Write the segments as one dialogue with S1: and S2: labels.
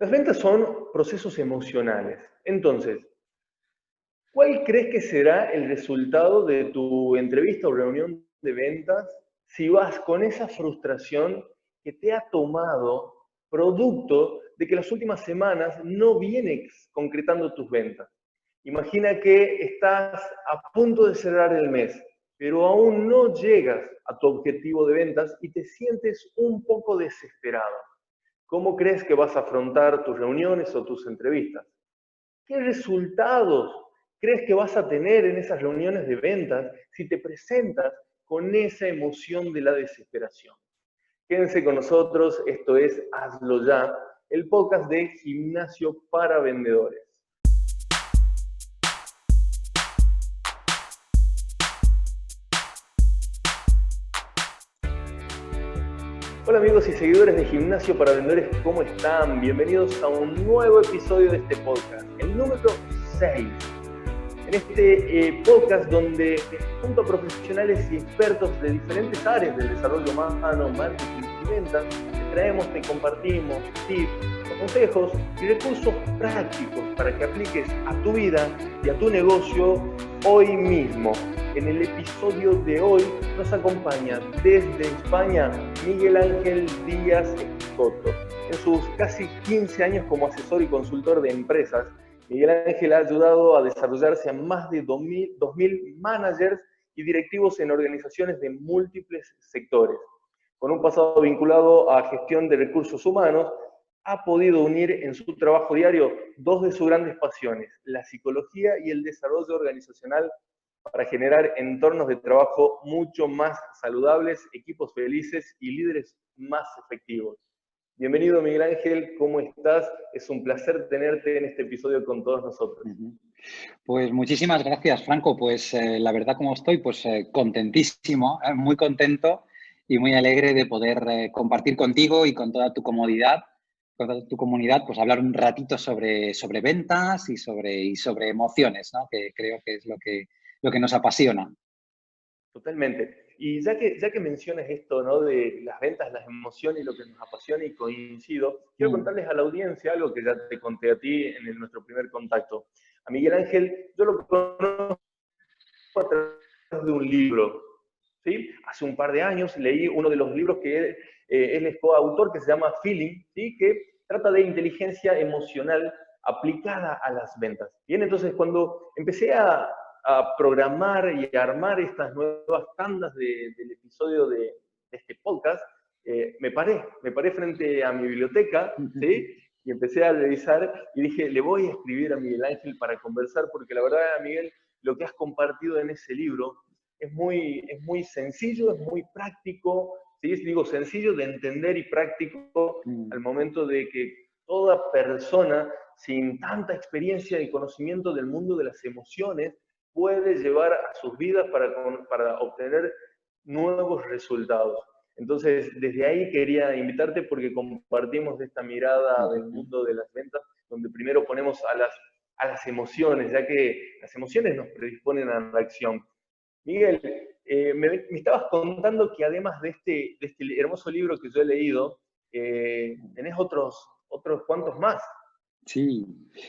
S1: Las ventas son procesos emocionales. Entonces, ¿cuál crees que será el resultado de tu entrevista o reunión de ventas si vas con esa frustración que te ha tomado producto de que las últimas semanas no vienes concretando tus ventas? Imagina que estás a punto de cerrar el mes, pero aún no llegas a tu objetivo de ventas y te sientes un poco desesperado. ¿Cómo crees que vas a afrontar tus reuniones o tus entrevistas? ¿Qué resultados crees que vas a tener en esas reuniones de ventas si te presentas con esa emoción de la desesperación? Quédense con nosotros, esto es Hazlo Ya, el podcast de Gimnasio para Vendedores. Hola amigos y seguidores de Gimnasio para Vendedores, ¿cómo están? Bienvenidos a un nuevo episodio de este podcast, el número 6. En este podcast donde junto a profesionales y expertos de diferentes áreas del desarrollo humano, marketing y ventas, te traemos, te compartimos tips, consejos y recursos prácticos para que apliques a tu vida y a tu negocio hoy mismo. En el episodio de hoy nos acompaña desde España Miguel Ángel Díaz Escoto. En sus casi 15 años como asesor y consultor de empresas, Miguel Ángel ha ayudado a desarrollarse a más de 2.000 managers y directivos en organizaciones de múltiples sectores. Con un pasado vinculado a gestión de recursos humanos, ha podido unir en su trabajo diario dos de sus grandes pasiones, la psicología y el desarrollo organizacional, para generar entornos de trabajo mucho más saludables, equipos felices y líderes más efectivos. Bienvenido Miguel Ángel, ¿cómo estás? Es un placer tenerte en este episodio con todos nosotros.
S2: Pues muchísimas gracias, Franco. Pues la verdad, como estoy, pues contentísimo, muy contento y muy alegre de poder compartir contigo y con toda tu comodidad, con toda tu comunidad, pues hablar un ratito sobre ventas y sobre emociones, ¿no? Que creo que es lo que nos apasiona.
S1: Totalmente. Y ya que mencionas esto, ¿no? De las ventas, las emociones y lo que nos apasiona y coincido, quiero contarles a la audiencia algo que ya te conté a ti en nuestro primer contacto. A Miguel Ángel, yo lo conozco a través de un libro, ¿sí? Hace un par de años leí uno de los libros que él es coautor, que se llama Feeling, ¿sí? Que trata de inteligencia emocional aplicada a las ventas. Bien, entonces cuando empecé a programar y a armar estas nuevas tandas del episodio de este podcast, me paré frente a mi biblioteca, ¿sí? Y empecé a revisar y dije, le voy a escribir a Miguel Ángel para conversar, porque la verdad, Miguel, lo que has compartido en ese libro es muy sencillo, es muy práctico, ¿sí? Digo, sencillo de entender y práctico al momento de que toda persona sin tanta experiencia y conocimiento del mundo de las emociones puede llevar a sus vidas para obtener nuevos resultados. Entonces, desde ahí quería invitarte porque compartimos esta mirada del mundo de las ventas, donde primero ponemos a las emociones, ya que las emociones nos predisponen a la acción. Miguel, me estabas contando que además de este hermoso libro que yo he leído, tenés otros cuantos más.
S2: Sí,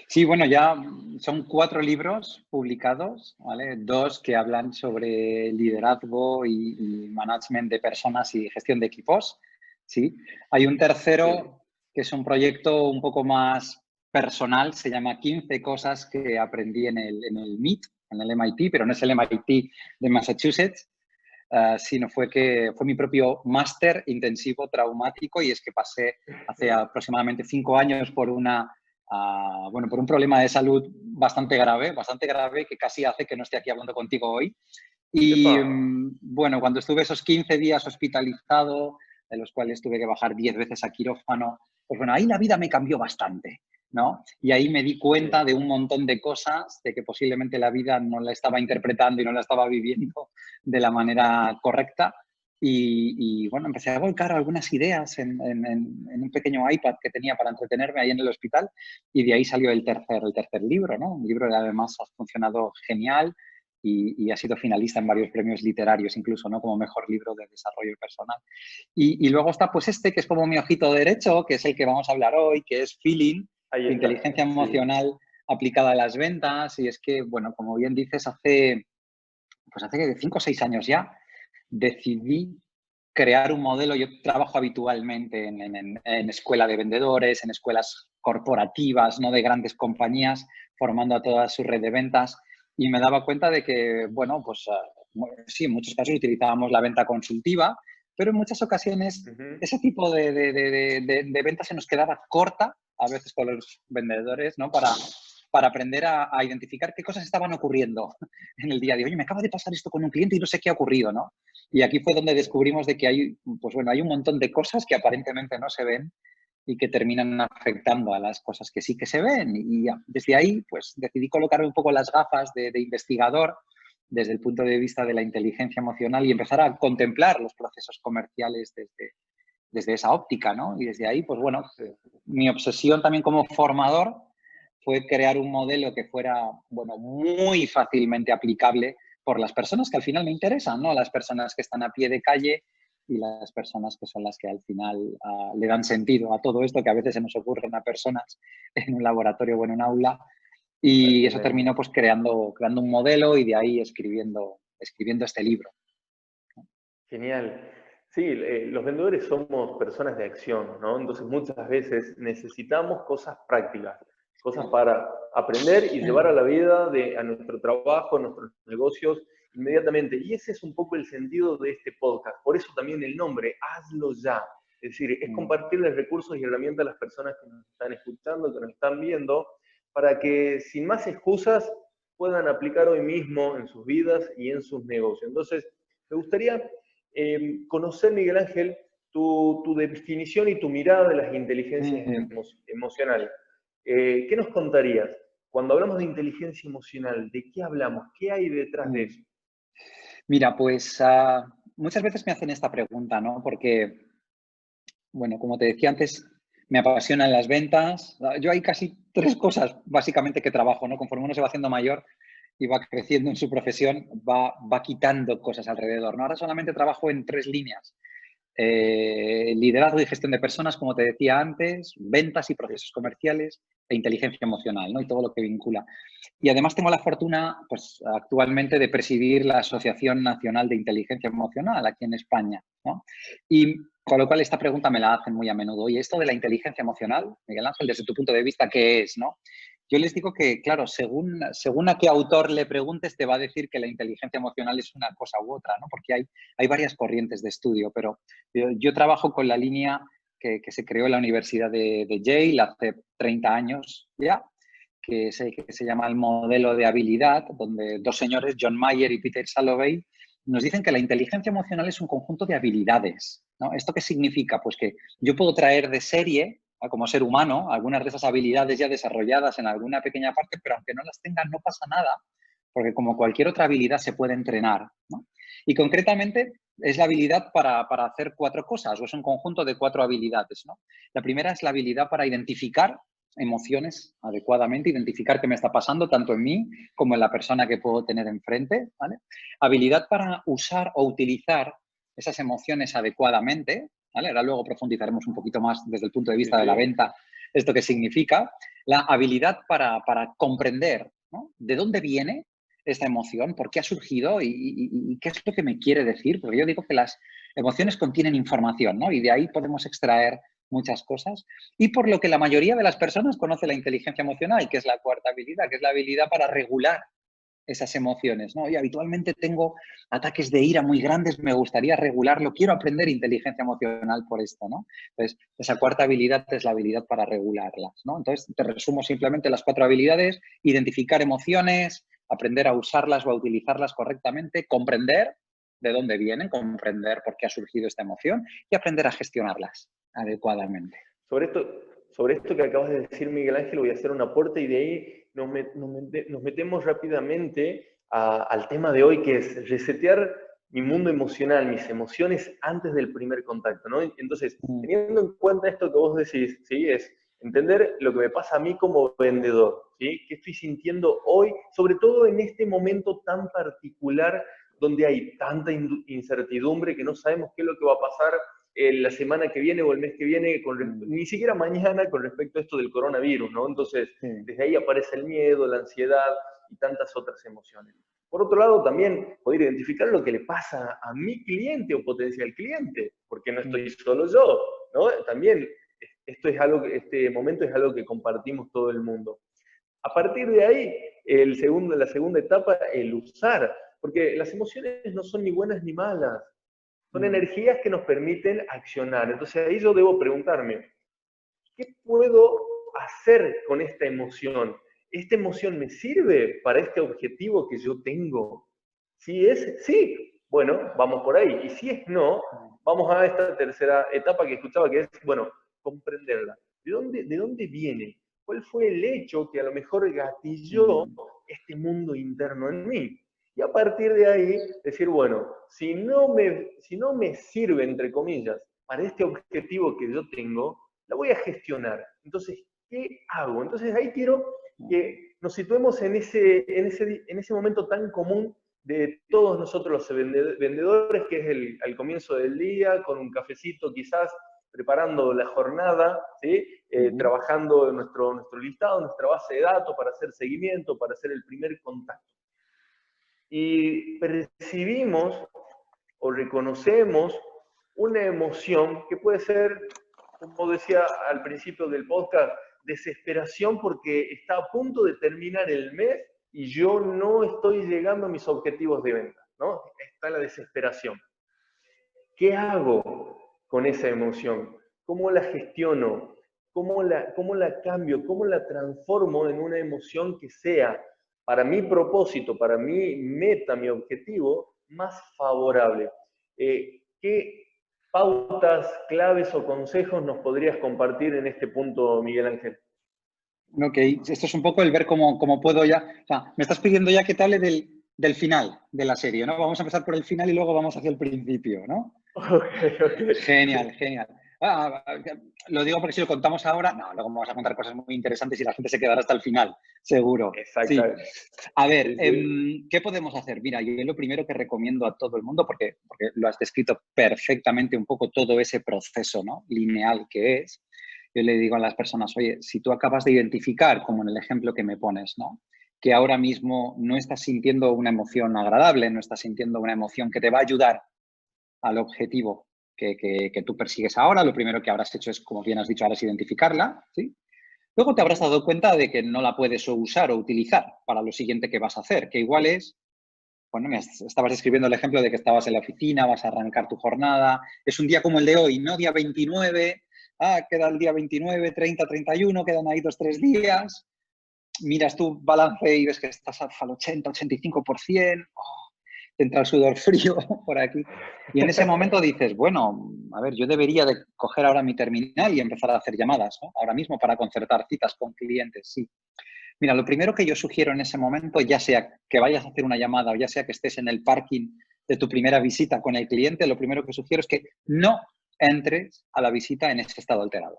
S2: sí, bueno, ya son 4 libros publicados, ¿vale? 2 que hablan sobre liderazgo y management de personas y gestión de equipos, ¿sí? Hay un tercero que es un proyecto un poco más personal, se llama 15 cosas que aprendí en el MIT, en el MIT, pero no es el MIT de Massachusetts, sino fue mi propio máster intensivo traumático, y es que pasé hace aproximadamente 5 años por por un problema de salud bastante grave, que casi hace que no esté aquí hablando contigo hoy. Y bueno, cuando estuve esos 15 días hospitalizado, de los cuales tuve que bajar 10 veces a quirófano, pues bueno, ahí la vida me cambió bastante, ¿no? Y ahí me di cuenta de un montón de cosas, de que posiblemente la vida no la estaba interpretando y no la estaba viviendo de la manera correcta. Y bueno, empecé a volcar algunas ideas en un pequeño iPad que tenía para entretenerme ahí en el hospital, y de ahí salió el tercer libro, ¿no? Un libro que además ha funcionado genial, y ha sido finalista en varios premios literarios, incluso, ¿no? Como mejor libro de desarrollo personal. Y luego está pues que es como mi ojito derecho, que es el que vamos a hablar hoy, que es Feeling,
S1: Ahí está,
S2: inteligencia
S1: sí.
S2: emocional aplicada a las ventas. Y es que, bueno, como bien dices, hace 5 o 6 años ya decidí crear un modelo. Yo trabajo habitualmente en escuela de vendedores, en escuelas corporativas, no de grandes compañías, formando a toda su red de ventas, y me daba cuenta de que, bueno, pues sí, en muchos casos utilizábamos la venta consultiva, pero en muchas ocasiones ese tipo de venta se nos quedaba corta, a veces con los vendedores, ¿no? Para aprender a identificar qué cosas estaban ocurriendo en el día a día. Oye, me acaba de pasar esto con un cliente y no sé qué ha ocurrido, ¿no? Y aquí fue donde descubrimos de que hay, pues bueno, hay un montón de cosas que aparentemente no se ven y que terminan afectando a las cosas que sí que se ven. Y desde ahí, pues decidí colocarme un poco las gafas de investigador desde el punto de vista de la inteligencia emocional y empezar a contemplar los procesos comerciales desde esa óptica, ¿no? Y desde ahí, pues bueno, mi obsesión también como formador fue crear un modelo que fuera, bueno, muy fácilmente aplicable por las personas que al final me interesan, ¿no? Las personas que están a pie de calle y las personas que son las que al final le dan sentido a todo esto que a veces se nos ocurren a personas en un laboratorio o en un aula. Y eso
S1: Totalmente.
S2: terminó pues creando un modelo y de ahí escribiendo este libro.
S1: Genial. Sí, los vendedores somos personas de acción, ¿no? Entonces muchas veces necesitamos cosas prácticas, cosas para aprender y llevar a la vida, a nuestro trabajo, a nuestros negocios inmediatamente. Y ese es un poco el sentido de este podcast. Por eso también el nombre, hazlo ya. Es decir, es compartirles recursos y herramientas a las personas que nos están escuchando, que nos están viendo, para que sin más excusas puedan aplicar hoy mismo en sus vidas y en sus negocios. Entonces, me gustaría conocer, Miguel Ángel, tu definición y tu mirada de las inteligencias emocionales. ¿Qué nos contarías? Cuando hablamos de inteligencia emocional, ¿de qué hablamos? ¿Qué hay detrás de eso?
S2: Mira, pues muchas veces me hacen esta pregunta, ¿no? Porque, bueno, como te decía antes, me apasionan las ventas. Yo hay casi 3 cosas básicamente que trabajo, ¿no? Conforme uno se va haciendo mayor y va creciendo en su profesión, va quitando cosas alrededor, ¿no? Ahora solamente trabajo en 3 líneas. Liderazgo y gestión de personas, como te decía antes, ventas y procesos comerciales e inteligencia emocional, ¿no? Y todo lo que vincula. Y además tengo la fortuna, pues actualmente, de presidir la Asociación Nacional de Inteligencia Emocional aquí en España, ¿no? Y con lo cual esta pregunta me la hacen muy a menudo. Oye, esto de la inteligencia emocional, Miguel Ángel, desde tu punto de vista, ¿qué es, no? Yo les digo que, claro, según a qué autor le preguntes, te va a decir que la inteligencia emocional es una cosa u otra, ¿no? Porque hay varias corrientes de estudio, pero yo trabajo con la línea que se creó en la Universidad de Yale hace 30 años ya, que se llama el modelo de habilidad, donde 2 señores, John Mayer y Peter Salovey, nos dicen que la inteligencia emocional es un conjunto de habilidades, ¿no? ¿Esto qué significa? Pues que yo puedo traer de serie, ¿no? Como ser humano, algunas de esas habilidades ya desarrolladas en alguna pequeña parte, pero aunque no las tenga, no pasa nada, porque como cualquier otra habilidad se puede entrenar, ¿no? Y concretamente es la habilidad para hacer 4 cosas, o es un conjunto de 4 habilidades, ¿no? La primera es la habilidad para identificar emociones adecuadamente, identificar qué me está pasando tanto en mí como en la persona que puedo tener enfrente, ¿vale? Habilidad para usar o utilizar esas emociones adecuadamente, ¿vale? Ahora luego profundizaremos un poquito más desde el punto de
S1: Sí,
S2: vista de la
S1: sí.
S2: venta, esto qué significa. La habilidad para comprender, ¿no? De dónde viene esta emoción, por qué ha surgido y qué es lo que me quiere decir, porque yo digo que las emociones contienen información, ¿no? Y de ahí podemos extraer muchas cosas. Y por lo que la mayoría de las personas conoce la inteligencia emocional, que es la cuarta habilidad, que es la habilidad para regular esas emociones, ¿no? Y habitualmente tengo ataques de ira muy grandes, me gustaría regularlo, quiero aprender inteligencia emocional por esto, ¿no? Entonces, esa cuarta habilidad es la habilidad para regularlas, ¿no? Entonces, te resumo simplemente las 4 habilidades: identificar emociones, aprender a usarlas o a utilizarlas correctamente, comprender de dónde vienen, comprender por qué ha surgido esta emoción y aprender a gestionarlas adecuadamente.
S1: Sobre esto, sobre esto que acabas de decir, Miguel Ángel, voy a hacer un aporte y de ahí nos metemos rápidamente al tema de hoy, que es resetear mi mundo emocional, mis emociones antes del primer contacto, ¿no? Entonces, teniendo en cuenta esto que vos decís, ¿sí? Es Entender lo que me pasa a mí como vendedor, ¿sí? ¿Qué estoy sintiendo hoy? Sobre todo en este momento tan particular donde hay tanta incertidumbre que no sabemos qué es lo que va a pasar la semana que viene o el mes que viene, ni siquiera mañana con respecto a esto del coronavirus, ¿no? Entonces, desde ahí aparece el miedo, la ansiedad y tantas otras emociones. Por otro lado, también poder identificar lo que le pasa a mi cliente o potencial cliente, porque no estoy solo yo, ¿no? También esto es algo, este momento es algo que compartimos todo el mundo. A partir de ahí, la segunda etapa, el usar, porque las emociones no son ni buenas ni malas, son energías que nos permiten accionar. Entonces ahí yo debo preguntarme, ¿qué puedo hacer con esta emoción? ¿Esta emoción me sirve para este objetivo que yo tengo? Si es sí, bueno, vamos por ahí. Y si es no, vamos a esta tercera etapa que escuchaba, que es, bueno, comprenderla. ¿De dónde viene? ¿Cuál fue el hecho que a lo mejor gatilló este mundo interno en mí? Y a partir de ahí, decir, bueno, si no me sirve, entre comillas, para este objetivo que yo tengo, la voy a gestionar. Entonces, ¿qué hago? Entonces ahí quiero que nos situemos en ese momento tan común de todos nosotros los vendedores, que es al comienzo del día, con un cafecito quizás, preparando la jornada, ¿sí? Trabajando nuestro listado, nuestra base de datos para hacer seguimiento, para hacer el primer contacto. Y percibimos o reconocemos una emoción que puede ser, como decía al principio del podcast, desesperación porque está a punto de terminar el mes y yo no estoy llegando a mis objetivos de venta, ¿no? Está la desesperación. ¿Qué hago con esa emoción? ¿Cómo la gestiono? ¿Cómo la cambio? ¿Cómo la transformo en una emoción que sea para mi propósito, para mi meta, mi objetivo, más favorable? ¿Qué pautas, claves o consejos nos podrías compartir en este punto, Miguel Ángel?
S2: Ok, esto es un poco el ver cómo puedo ya... O sea, me estás pidiendo ya que te hable del final de la serie, ¿no? Vamos a empezar por el final y luego vamos hacia el principio, ¿no?
S1: Okay.
S2: Genial, genial. Lo digo porque si lo contamos ahora, no, luego vamos a contar cosas muy interesantes y la gente se quedará hasta el final, seguro.
S1: Exacto.
S2: Sí. A ver, ¿qué podemos hacer? Mira, yo lo primero que recomiendo a todo el mundo, porque lo has descrito perfectamente un poco todo ese proceso, ¿no? Lineal que es, yo le digo a las personas, oye, si tú acabas de identificar, como en el ejemplo que me pones, ¿no? Que ahora mismo no estás sintiendo una emoción agradable, no estás sintiendo una emoción que te va a ayudar al objetivo que tú persigues ahora, lo primero que habrás hecho es, como bien has dicho, ahora es identificarla, ¿sí? Luego te habrás dado cuenta de que no la puedes usar o utilizar para lo siguiente que vas a hacer, que igual es, bueno, me estabas describiendo el ejemplo de que estabas en la oficina, vas a arrancar tu jornada, es un día como el de hoy, no día 29, queda el día 29, 30, 31, quedan ahí 2-3 días, miras tu balance y ves que estás al 80, 85%, te entra el sudor frío por aquí. Y en ese momento dices, bueno, a ver, yo debería de coger ahora mi terminal y empezar a hacer llamadas, ¿no? Ahora mismo para concertar citas con clientes, sí. Mira, lo primero que yo sugiero en ese momento, ya sea que vayas a hacer una llamada o ya sea que estés en el parking de tu primera visita con el cliente, lo primero que sugiero es que no entres a la visita en ese estado alterado,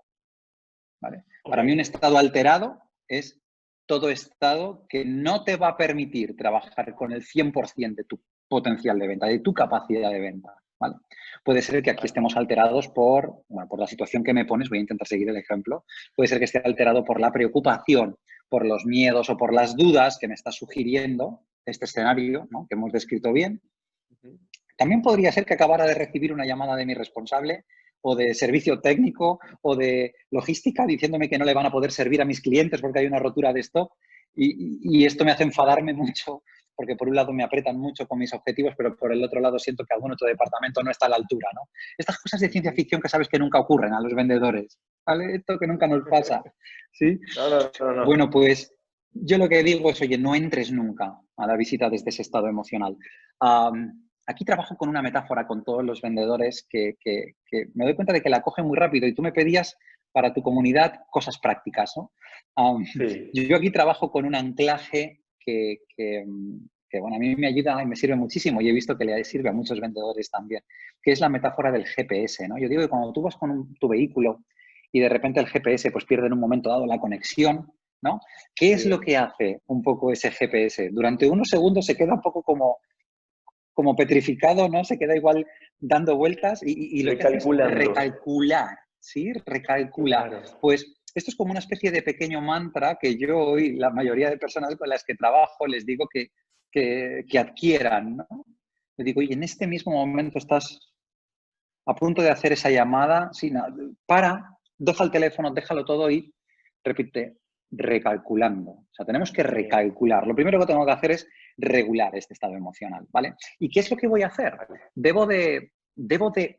S2: ¿vale? Okay. Para mí un estado alterado es todo estado que no te va a permitir trabajar con el 100% de tu potencial de venta, de tu capacidad de venta, ¿vale? Puede ser que aquí estemos alterados por la situación que me pones, voy a intentar seguir el ejemplo, puede ser que esté alterado por la preocupación, por los miedos o por las dudas que me está sugiriendo este escenario, ¿no? Que hemos descrito bien. También podría ser que acabara de recibir una llamada de mi responsable o de servicio técnico o de logística diciéndome que no le van a poder servir a mis clientes porque hay una rotura de stock y esto me hace enfadarme mucho porque por un lado me apretan mucho con mis objetivos, pero por el otro lado siento que algún otro departamento no está a la altura, ¿no? Estas cosas de ciencia ficción que sabes que nunca ocurren a los vendedores, ¿vale? Esto que nunca nos pasa, ¿sí? No. Bueno, pues yo lo que digo es, oye, no entres nunca a la visita desde ese estado emocional. Aquí trabajo con una metáfora con todos los vendedores que me doy cuenta de que la cogen muy rápido y tú me pedías para tu comunidad cosas prácticas, ¿no? Sí. Yo aquí trabajo con un anclaje que bueno, a mí me ayuda y me sirve muchísimo y he visto que le sirve a muchos vendedores también, que es la metáfora del GPS, ¿no? Yo digo que cuando tú vas con tu vehículo y de repente el GPS pues pierde en un momento dado la conexión, ¿no? ¿Qué es lo que hace un poco ese GPS? Durante unos segundos se queda un poco como petrificado, ¿no? Se queda igual dando vueltas y lo que hace es
S1: Recalculando.
S2: recalcular, ¿sí? Recalcula.
S1: Claro.
S2: Pues esto es como una especie de pequeño mantra que yo hoy, la mayoría de personas con las que trabajo, les digo que adquieran, ¿no? Les digo, oye, en este mismo momento estás a punto de hacer esa llamada, sí, no, deja el teléfono, déjalo todo y repite, recalculando. O sea, tenemos que recalcular. Lo primero que tengo que hacer es regular este estado emocional, ¿vale? ¿Y qué es lo que voy a hacer? Debo de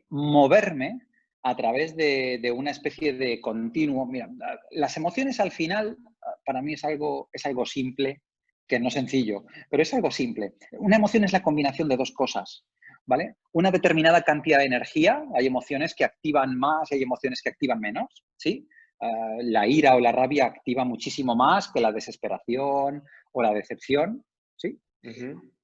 S2: moverme a través de una especie de continuo. Mira, las emociones al final, para mí es algo simple, que no sencillo, pero es algo simple. Una emoción es la combinación de dos cosas, ¿vale? Una determinada cantidad de energía, hay emociones que activan más y hay emociones que activan menos, ¿sí? La ira o la rabia activa muchísimo más que la desesperación o la decepción, ¿sí?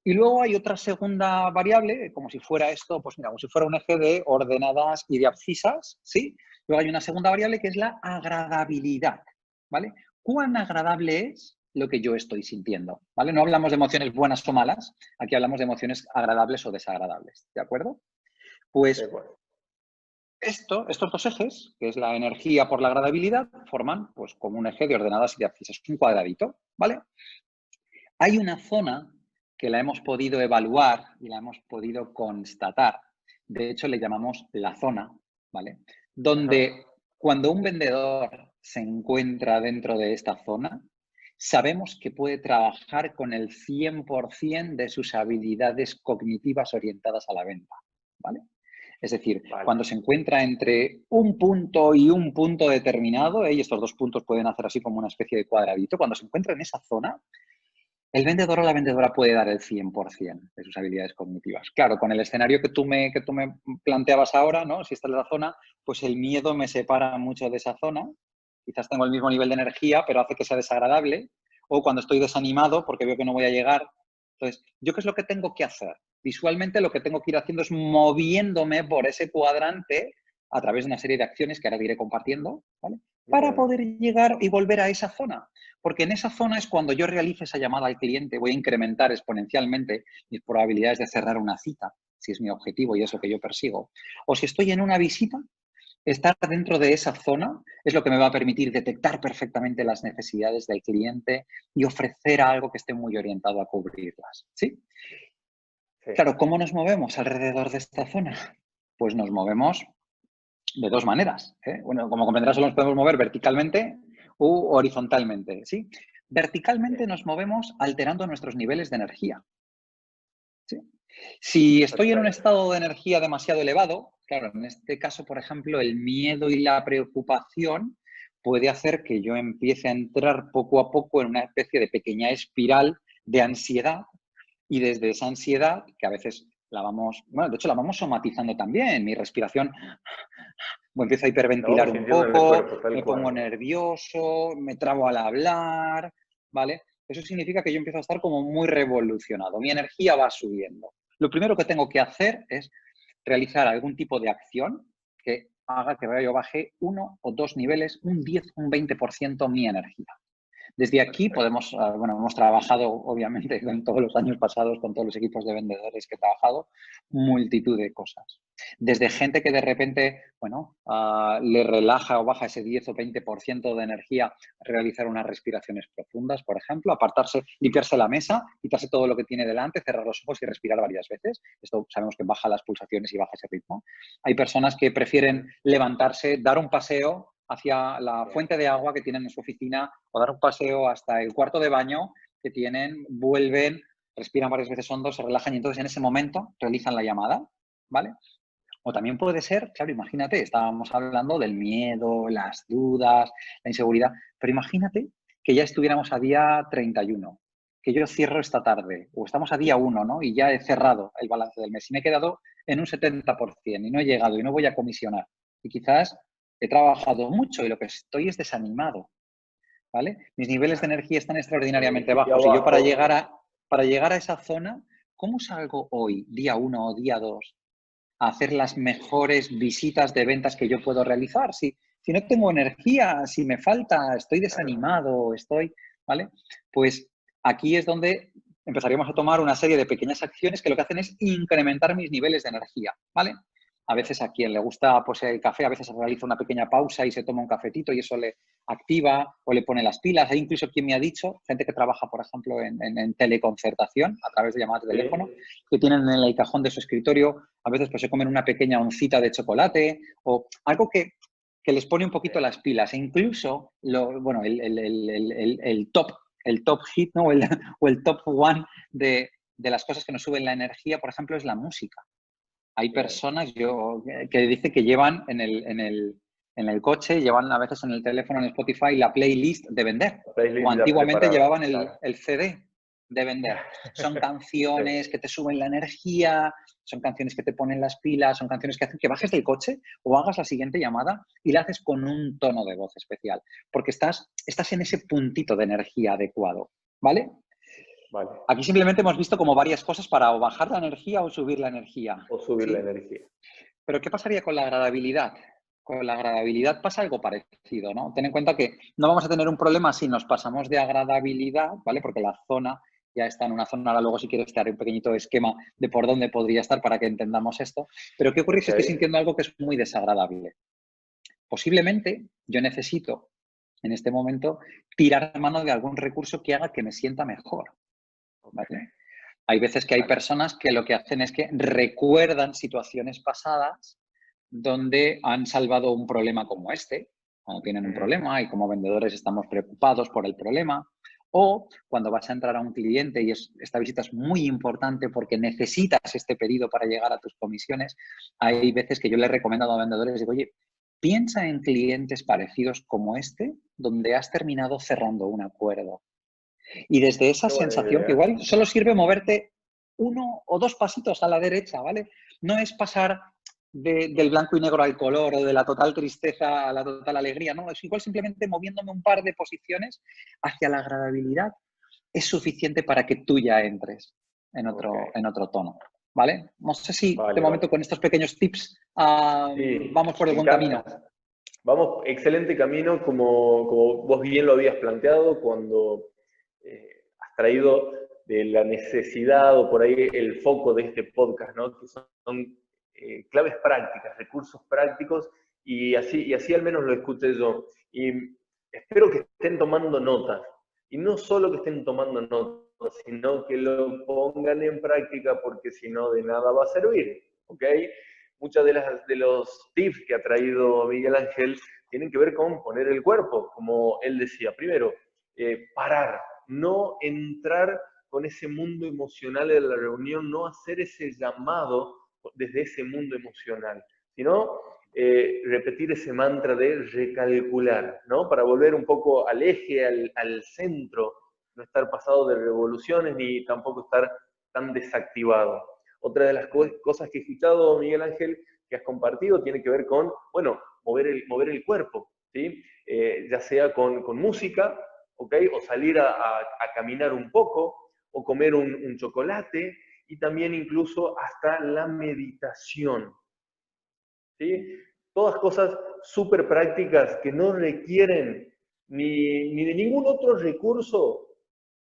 S2: Y luego hay otra segunda variable, como si fuera esto, pues mira, como si fuera un eje de ordenadas y de abscisas, ¿sí? Luego hay una segunda variable que es la agradabilidad, ¿vale? ¿Cuán agradable es lo que yo estoy sintiendo? ¿Vale? No hablamos de emociones buenas o malas, aquí hablamos de emociones agradables o desagradables, ¿de acuerdo? Pues estos dos ejes, que es la energía por la agradabilidad, forman pues como un eje de ordenadas y de abscisas, un cuadradito, ¿vale? Hay una zona que la hemos podido evaluar y la hemos podido constatar. De hecho, le llamamos la zona, ¿vale? Donde cuando un vendedor se encuentra dentro de esta zona, sabemos que puede trabajar con el 100% de sus habilidades cognitivas orientadas a la venta, ¿vale? Es decir, cuando se encuentra entre un punto y un punto determinado, y estos dos puntos pueden hacer así como una especie de cuadradito, cuando se encuentra en esa zona, el vendedor o la vendedora puede dar el 100% de sus habilidades cognitivas. Claro, con el escenario que tú me planteabas ahora, ¿no? Si esta es la zona, pues el miedo me separa mucho de esa zona. Quizás tengo el mismo nivel de energía, pero hace que sea desagradable. O cuando estoy desanimado porque veo que no voy a llegar. Entonces, ¿yo qué es lo que tengo que hacer? Visualmente lo que tengo que ir haciendo es moviéndome por ese cuadrante a través de una serie de acciones que ahora iré compartiendo, ¿vale? Para poder llegar y volver a esa zona. Porque en esa zona es cuando yo realice esa llamada al cliente, voy a incrementar exponencialmente mis probabilidades de cerrar una cita, si es mi objetivo y es lo que yo persigo. O si estoy en una visita, estar dentro de esa zona es lo que me va a permitir detectar perfectamente las necesidades del cliente y ofrecer algo que esté muy orientado a cubrirlas. ¿Sí? Claro, ¿cómo nos movemos alrededor de esta zona? Pues nos movemos de dos maneras, ¿eh? Bueno, como comprenderás, solo nos podemos mover verticalmente u horizontalmente, ¿sí? Verticalmente nos movemos alterando nuestros niveles de energía, ¿sí? Si estoy en un estado de energía demasiado elevado, claro, en este caso, por ejemplo, el miedo y la preocupación puede hacer que yo empiece a entrar poco a poco en una especie de pequeña espiral de ansiedad y desde esa ansiedad, que a veces la vamos, bueno, de hecho la vamos somatizando también, mi respiración, empiezo a hiperventilar un poco, me pongo nervioso, me trabo al hablar, ¿vale? Eso significa que yo empiezo a estar como muy revolucionado, mi energía va subiendo. Lo primero que tengo que hacer es realizar algún tipo de acción que haga que yo baje 1 o 2 niveles, un 10, un 20% mi energía. Desde aquí podemos, bueno, hemos trabajado obviamente con todos los años pasados, con todos los equipos de vendedores que he trabajado, multitud de cosas. Desde gente que de repente, bueno, le relaja o baja ese 10 o 20% de energía, realizar unas respiraciones profundas, por ejemplo, apartarse, limpiarse la mesa, quitarse todo lo que tiene delante, cerrar los ojos y respirar varias veces. Esto sabemos que baja las pulsaciones y baja ese ritmo. Hay personas que prefieren levantarse, dar un paseo hacia la fuente de agua que tienen en su oficina o dar un paseo hasta el cuarto de baño que tienen, vuelven, respiran varias veces hondo, se relajan y entonces en ese momento realizan la llamada, ¿vale? O también puede ser, claro, imagínate, estábamos hablando del miedo, las dudas, la inseguridad, pero imagínate que ya estuviéramos a día 31, que yo cierro esta tarde, o estamos a día 1, ¿no? Y ya he cerrado el balance del mes y me he quedado en un 70% y no he llegado y no voy a comisionar. Y quizás he trabajado mucho y lo que estoy es desanimado, ¿vale? Mis niveles de energía están extraordinariamente bajos y yo para llegar a esa zona, ¿cómo salgo hoy, día 1 o día 2, a hacer las mejores visitas de ventas que yo puedo realizar? Si Si no tengo energía, si me falta, estoy desanimado, ¿vale? Pues aquí es donde empezaríamos a tomar una serie de pequeñas acciones que lo que hacen es incrementar mis niveles de energía, ¿vale? A veces a quien le gusta pues, el café, a veces realiza una pequeña pausa y se toma un cafetito y eso le activa o le pone las pilas. Hay incluso quien me ha dicho, gente que trabaja, por ejemplo, en teleconcertación a través de llamadas de teléfono, que tienen en el cajón de su escritorio, a veces pues se comen una pequeña oncita de chocolate o algo que les pone un poquito las pilas. E incluso, bueno, el top hit, ¿no? o el top one de las cosas que nos suben la energía, por ejemplo, es la música. Hay personas que dicen que llevan en el coche, llevan a veces en el teléfono, en Spotify, la playlist de vender. O antiguamente llevaban el CD de vender. Son canciones que te suben la energía, son canciones que te ponen las pilas, son canciones que hacen que bajes del coche o hagas la siguiente llamada y la haces con un tono de voz especial. Porque estás en ese puntito de energía adecuado, ¿vale?
S1: Vale.
S2: Aquí simplemente hemos visto como varias cosas para o bajar la energía o subir la energía.
S1: O subir
S2: ¿sí?
S1: la energía.
S2: Pero ¿qué pasaría con la agradabilidad? Con la agradabilidad pasa algo parecido, ¿no? Ten en cuenta que no vamos a tener un problema si nos pasamos de agradabilidad, ¿vale? Porque la zona ya está en una zona, ahora luego si quieres te haré un pequeñito esquema de por dónde podría estar para que entendamos esto. Pero ¿qué ocurre si estoy sintiendo algo que es muy desagradable? Posiblemente yo necesito, en este momento, tirar mano de algún recurso que haga que me sienta mejor, ¿vale? Hay veces que hay personas que lo que hacen es que recuerdan situaciones pasadas donde han salvado un problema como este, cuando tienen un problema y como vendedores estamos preocupados por el problema, o cuando vas a entrar a un cliente y esta visita es muy importante porque necesitas este pedido para llegar a tus comisiones, hay veces que yo les he recomendado a vendedores, digo, oye, piensa en clientes parecidos como este, donde has terminado cerrando un acuerdo. Y desde esa sensación, que igual solo sirve moverte 1 o 2 pasitos a la derecha, ¿vale? No es pasar del blanco y negro al color o de la total tristeza a la total alegría, no, es igual simplemente moviéndome un par de posiciones hacia la agradabilidad. Es suficiente para que tú ya entres en otro tono, ¿vale? No sé si de momento con estos pequeños tips vamos por el buen camino.
S1: Vamos, excelente camino, como vos bien lo habías planteado cuando has traído de la necesidad o por ahí el foco de este podcast, ¿no? Que son claves prácticas, recursos prácticos, y así al menos lo escuché yo. Y espero que estén tomando notas. Y no solo que estén tomando notas, sino que lo pongan en práctica, porque si no, de nada va a servir. ¿Ok? Muchas de los tips que ha traído Miguel Ángel tienen que ver con poner el cuerpo, como él decía. Primero, parar, no entrar con ese mundo emocional de la reunión, no hacer ese llamado desde ese mundo emocional, sino repetir ese mantra de recalcular, ¿no? Para volver un poco al eje, al centro, no estar pasado de revoluciones ni tampoco estar tan desactivado. Otra de las cosas que he escuchado, Miguel Ángel, que has compartido, tiene que ver con, bueno, mover el cuerpo, ¿sí? Ya sea con música, ¿ok? O salir a caminar un poco, o comer un chocolate, y también incluso hasta la meditación, ¿sí? Todas cosas súper prácticas que no requieren ni de ningún otro recurso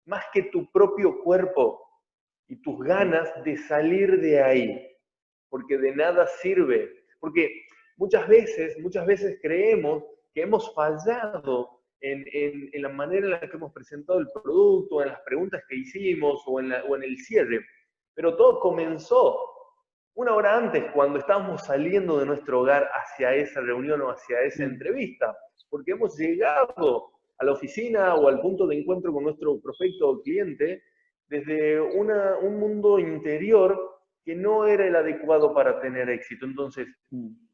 S1: más que tu propio cuerpo y tus ganas de salir de ahí, porque de nada sirve, porque muchas veces creemos que hemos fallado en la manera en la que hemos presentado el producto, en las preguntas que hicimos o en el cierre, pero todo comenzó una hora antes, cuando estábamos saliendo de nuestro hogar hacia esa reunión o hacia esa entrevista, porque hemos llegado a la oficina o al punto de encuentro con nuestro prospecto o cliente desde un mundo interior que no era el adecuado para tener éxito. Entonces,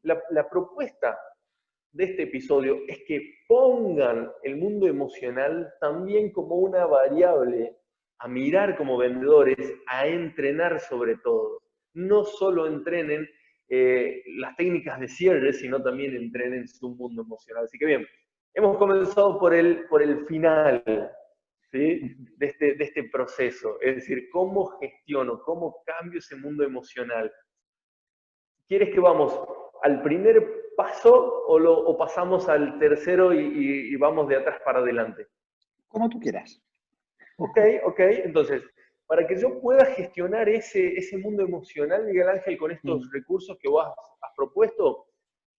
S1: la propuesta de este episodio es que pongan el mundo emocional también como una variable a mirar como vendedores, a entrenar sobre todo. No solo entrenen las técnicas de cierre, sino también entrenen su mundo emocional. Así que bien, hemos comenzado por el final, ¿sí? de este proceso, es decir, cómo gestiono, cómo cambio ese mundo emocional. ¿Quieres que vamos al primer paso o pasamos al tercero y vamos de atrás para adelante?
S2: Como tú quieras.
S1: Ok, ok. Entonces, para que yo pueda gestionar ese mundo emocional, Miguel Ángel, con estos
S2: Mm,
S1: recursos que vos has propuesto,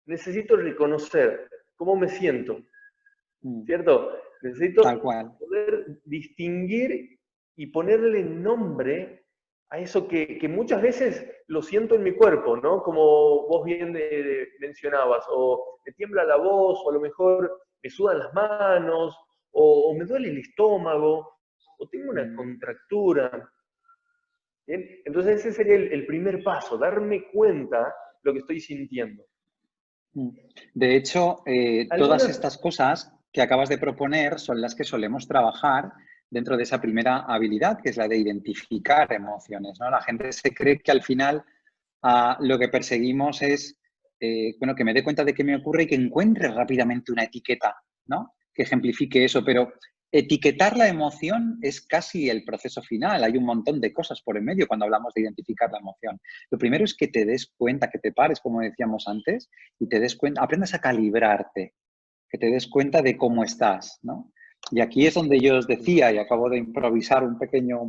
S1: necesito reconocer cómo me siento,
S2: mm,
S1: ¿cierto?
S2: Tal
S1: Necesito
S2: cual.
S1: poder distinguir y ponerle nombre a eso que muchas veces lo siento en mi cuerpo, ¿no? Como vos bien mencionabas, o me tiembla la voz, o a lo mejor me sudan las manos, o me duele el estómago, o tengo una
S2: Mm,
S1: contractura. ¿Bien? Entonces ese sería el primer paso, darme cuenta de lo que estoy sintiendo.
S2: mm. De hecho, todas
S1: Algunas,
S2: estas cosas que acabas de proponer son las que solemos trabajar dentro de esa primera habilidad, que es la de identificar emociones, ¿no? La gente se cree que al final lo que perseguimos es, bueno, que me dé cuenta de qué me ocurre y que encuentre rápidamente una etiqueta, ¿no? Que ejemplifique eso, pero etiquetar la emoción es casi el proceso final. Hay un montón de cosas por en medio cuando hablamos de identificar la emoción. Lo primero es que te des cuenta, que te pares, como decíamos antes, y te des cuenta, aprendas a calibrarte, que te des cuenta de cómo estás, ¿no? Y aquí es donde yo os decía, y acabo de improvisar un pequeño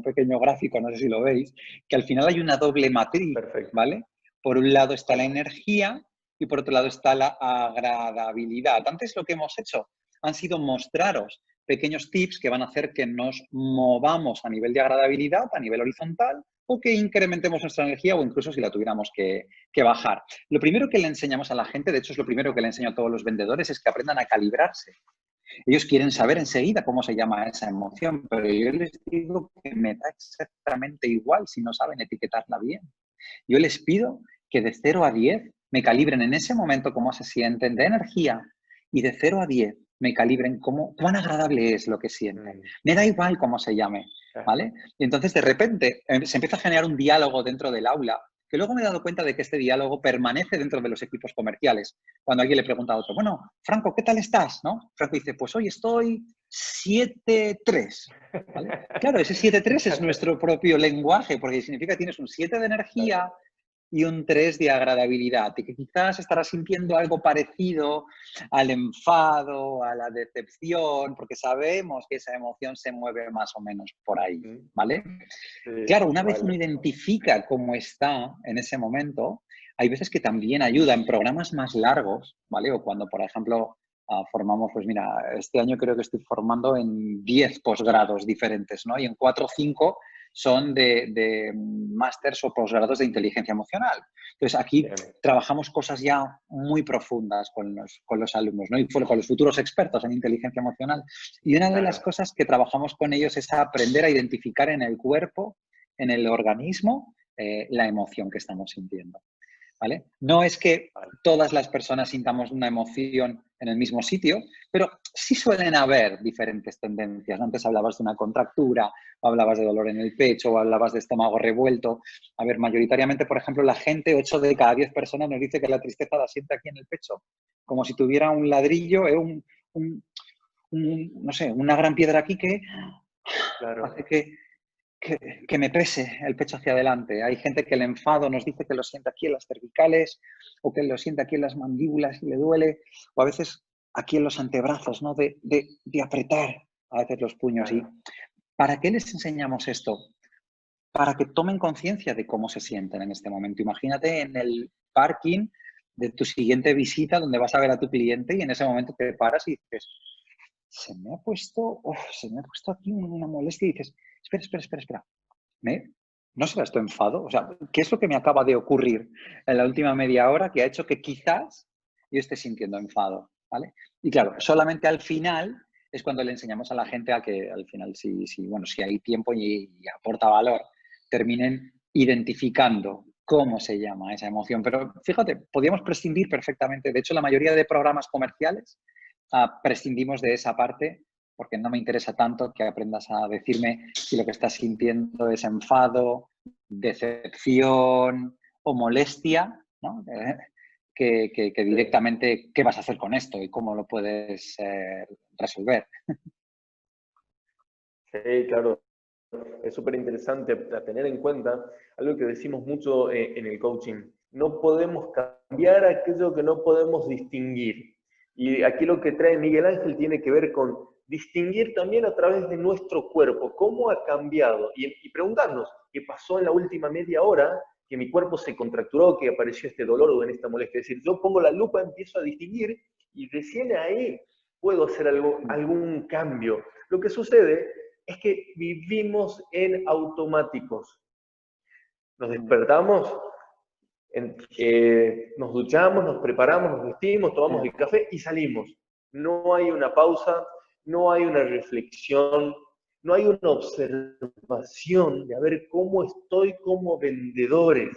S2: gráfico, no sé si lo veis, que al final hay una doble matriz,
S1: perfecto.
S2: ¿vale? Por un lado está la energía y por otro lado está la agradabilidad. Antes lo que hemos hecho han sido mostraros pequeños tips que van a hacer que nos movamos a nivel de agradabilidad, a nivel horizontal, o que incrementemos nuestra energía o incluso si la tuviéramos que bajar. Lo primero que le enseñamos a la gente, de hecho es lo primero que le enseño a todos los vendedores, es que aprendan a calibrarse. Ellos quieren saber enseguida cómo se llama esa emoción, pero yo les digo que me da exactamente igual si no saben etiquetarla bien. Yo les pido que de 0 a 10 me calibren en ese momento cómo se sienten de energía y de 0 a 10 me calibren cuán agradable es lo que sienten.
S1: Mm,
S2: Me da igual cómo se llame,
S1: ya.
S2: ¿vale? Y entonces de repente se empieza a generar un diálogo dentro del aula que luego me he dado cuenta de que este diálogo permanece dentro de los equipos comerciales. Cuando alguien le pregunta a otro, bueno, Franco, ¿qué tal estás? ¿No? Franco dice, pues hoy estoy 7-3. ¿Vale? Claro, ese 7-3 es nuestro propio lenguaje, porque significa que tienes un 7 de energía y un 3 de agradabilidad, y que quizás estarás sintiendo algo parecido al enfado, a la decepción, porque sabemos que esa emoción se mueve más o menos por ahí,
S1: Mm,
S2: ¿vale?
S1: sí,
S2: Claro, una vez uno
S1: vale.
S2: identifica cómo está en ese momento, hay veces que también ayuda en programas más largos, ¿vale? O cuando, por ejemplo, formamos, pues mira, este año creo que estoy formando en 10 posgrados diferentes, ¿no? Y en 4 o 5 son de másters o posgrados de inteligencia emocional. Entonces, aquí
S1: Bien.
S2: trabajamos cosas ya muy profundas con los alumnos, ¿no? Y con los futuros expertos en inteligencia emocional. Y una de las
S1: Claro.
S2: cosas que trabajamos con ellos es aprender a identificar en el cuerpo, en el organismo, la emoción que estamos sintiendo, ¿vale? No es que
S1: Vale.
S2: todas las personas sintamos una emoción en el mismo sitio, pero sí suelen haber diferentes tendencias. Antes hablabas de una contractura, o hablabas de dolor en el pecho, o hablabas de estómago revuelto. A ver, mayoritariamente, por ejemplo, la gente, 8 de cada 10 personas nos dice que la tristeza la siente aquí en el pecho, como si tuviera un ladrillo, un, no sé, una gran piedra aquí que
S1: Claro.
S2: hace que me pese el pecho hacia adelante. Hay gente que el enfado nos dice que lo siente aquí en las cervicales o que lo siente aquí en las mandíbulas y le duele, o a veces aquí en los antebrazos, ¿no? De apretar a veces los puños. ¿Y
S1: Claro.
S2: para qué les enseñamos esto? Para que tomen conciencia de cómo se sienten en este momento. Imagínate en el parking de tu siguiente visita donde vas a ver a tu cliente y en ese momento te paras y dices, se me ha puesto aquí una molestia y dices, espera. ¿Me? ¿No será esto enfado? O sea, ¿qué es lo que me acaba de ocurrir en la última media hora que ha hecho que quizás yo esté sintiendo enfado? ¿Vale? Y claro, solamente al final es cuando le enseñamos a la gente a que al final, bueno, si hay tiempo y aporta valor, terminen identificando cómo se llama esa emoción. Pero fíjate, podríamos prescindir perfectamente. De hecho, la mayoría de programas comerciales prescindimos de esa parte porque no me interesa tanto que aprendas a decirme si lo que estás sintiendo es enfado, decepción o molestia, ¿no? Que
S1: Sí.
S2: directamente qué vas a hacer con esto y cómo lo puedes resolver.
S1: Sí, claro. Es súper interesante a tener en cuenta algo que decimos mucho en el coaching. no podemos cambiar aquello que no podemos distinguir. Y aquí lo que trae Miguel Ángel tiene que ver con distinguir también a través de nuestro cuerpo, cómo ha cambiado, y preguntarnos qué pasó en la última media hora, que mi cuerpo se contracturó, que apareció este dolor o en esta molestia. Es decir, yo pongo la lupa, empiezo a distinguir, y recién ahí puedo hacer algún cambio. Lo que sucede es que vivimos en automáticos. Nos despertamos, nos duchamos, nos preparamos, nos vestimos, tomamos el café y salimos. No hay una pausa, no hay una reflexión, no hay una observación de a ver cómo estoy como vendedores,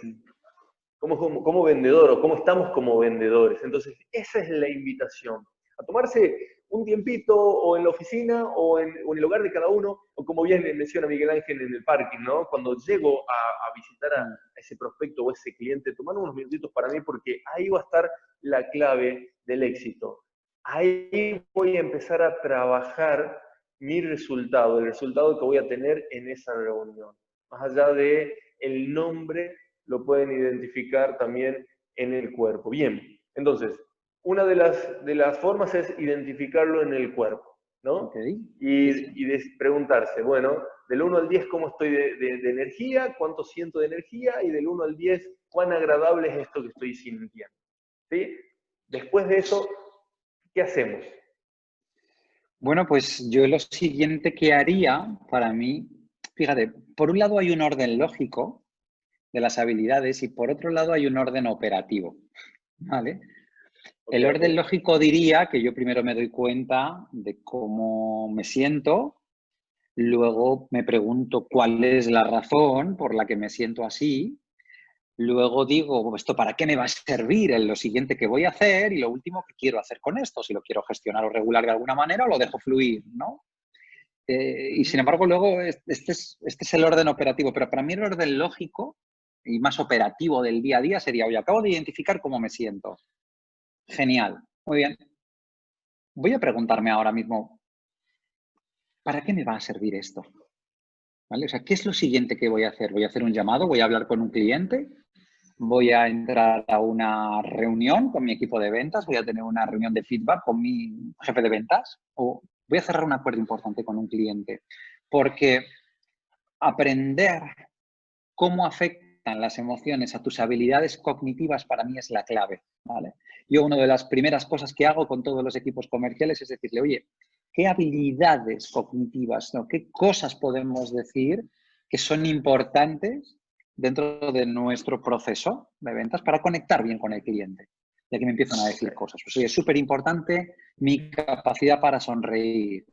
S1: como vendedor o cómo estamos como vendedores. Entonces, esa es la invitación, a tomarse un tiempito o en la oficina o en el hogar de cada uno, o como bien menciona Miguel Ángel en el parking, ¿no? Cuando llego a visitar a ese prospecto o ese cliente, tomar unos minutitos para mí, porque ahí va a estar la clave del éxito. Ahí voy a empezar a trabajar mi resultado, el resultado que voy a tener en esa reunión. Más allá de el nombre, lo pueden identificar también en el cuerpo. Bien, entonces, una de las formas es identificarlo en el cuerpo, ¿no?
S2: Okay.
S1: Y preguntarse, bueno, del 1 al 10, ¿cómo estoy de energía? ¿Cuánto siento de energía? Y del 1 al 10, ¿cuán agradable es esto que estoy sintiendo? ¿Sí? Después de eso, ¿qué hacemos?
S2: Bueno, pues yo lo siguiente que haría para mí, fíjate, por un lado hay un orden lógico de las habilidades y por otro lado hay un orden operativo, ¿vale? El
S1: Okay.
S2: orden lógico diría que yo primero me doy cuenta de cómo me siento, luego me pregunto cuál es la razón por la que me siento así, luego digo, ¿esto para qué me va a servir en lo siguiente que voy a hacer? Y lo último, ¿qué quiero hacer con esto? Si lo quiero gestionar o regular de alguna manera o lo dejo fluir, ¿no? Y sin embargo, luego este es el orden operativo, pero para mí el orden lógico y más operativo del día a día sería, oye, acabo de identificar cómo me siento. Genial, muy bien. Voy a preguntarme ahora mismo, ¿para qué me va a servir esto? ¿Vale? O sea, ¿qué es lo siguiente que voy a hacer? ¿Voy a hacer un llamado? ¿Voy a hablar con un cliente? ¿Voy a entrar a una reunión con mi equipo de ventas? ¿Voy a tener una reunión de feedback con mi jefe de ventas? ¿O voy a cerrar un acuerdo importante con un cliente? Porque aprender cómo afectan las emociones a tus habilidades cognitivas para mí es la clave, ¿vale? Yo una de las primeras cosas que hago con todos los equipos comerciales es decirle, oye, ¿qué habilidades cognitivas, ¿no? ¿Qué cosas podemos decir que son importantes dentro de nuestro proceso de ventas para conectar bien con el cliente? Y aquí me empiezan a decir cosas. Pues oye, es súper importante mi capacidad para sonreír.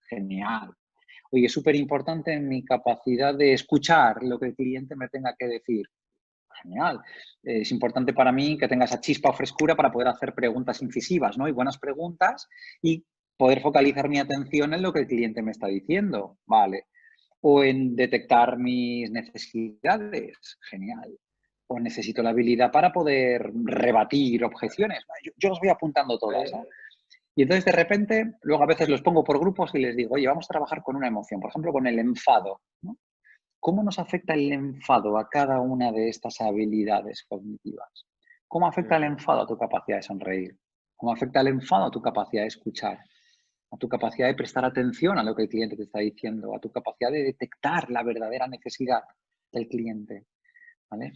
S2: Genial. Oye, es súper importante en mi capacidad de escuchar lo que el cliente me tenga que decir. Genial. Es importante para mí que tenga esa chispa o frescura para poder hacer preguntas incisivas, ¿no? Y buenas preguntas y poder focalizar mi atención en lo que el cliente me está diciendo. Vale. O en detectar mis necesidades. Genial. O necesito la habilidad para poder rebatir objeciones. Yo los voy apuntando todas, ¿no? Y entonces, de repente, luego a veces los pongo por grupos y les digo, oye, vamos a trabajar con una emoción, por ejemplo, con el enfado, ¿no? ¿Cómo nos afecta el enfado a cada una de estas habilidades cognitivas? ¿Cómo afecta el enfado a tu capacidad de sonreír? ¿Cómo afecta el enfado a tu capacidad de escuchar? A tu capacidad de prestar atención a lo que el cliente te está diciendo, a tu capacidad de detectar la verdadera necesidad del cliente, ¿vale?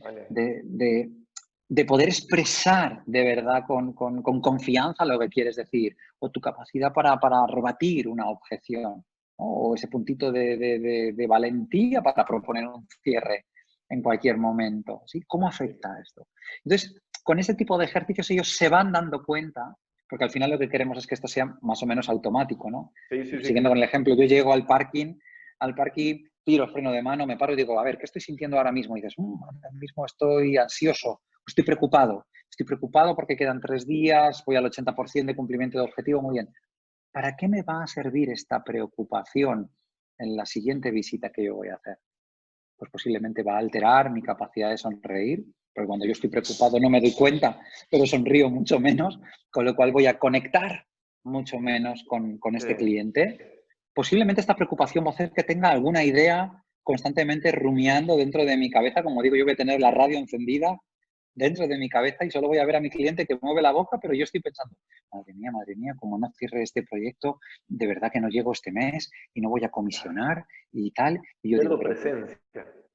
S2: De poder expresar de verdad con confianza lo que quieres decir, o tu capacidad para rebatir una objeción, ¿no? O ese puntito de valentía para proponer un cierre en cualquier momento, ¿sí? ¿Cómo afecta esto? Entonces, con ese tipo de ejercicios ellos se van dando cuenta, porque al final lo que queremos es que esto sea más o menos automático, ¿no?
S1: Sí, sí, sí.
S2: Siguiendo con el ejemplo, yo llego al parking, tiro el freno de mano, me paro y digo, a ver, ¿qué estoy sintiendo ahora mismo? Y dices, ahora mismo estoy ansioso, estoy preocupado porque quedan 3 días, voy al 80% de cumplimiento de objetivo, muy bien. ¿Para qué me va a servir esta preocupación en la siguiente visita que yo voy a hacer? Pues posiblemente va a alterar mi capacidad de sonreír, porque cuando yo estoy preocupado no me doy cuenta, pero sonrío mucho menos, con lo cual voy a conectar mucho menos con este cliente. Posiblemente esta preocupación va a hacer que tenga alguna idea constantemente rumiando dentro de mi cabeza. Como digo, yo voy a tener la radio encendida dentro de mi cabeza y solo voy a ver a mi cliente que mueve la boca, pero yo estoy pensando, madre mía, como no cierre este proyecto, de verdad que no llego este mes y no voy a comisionar y tal. Y yo digo,
S1: Pierdo
S2: pero
S1: presencia.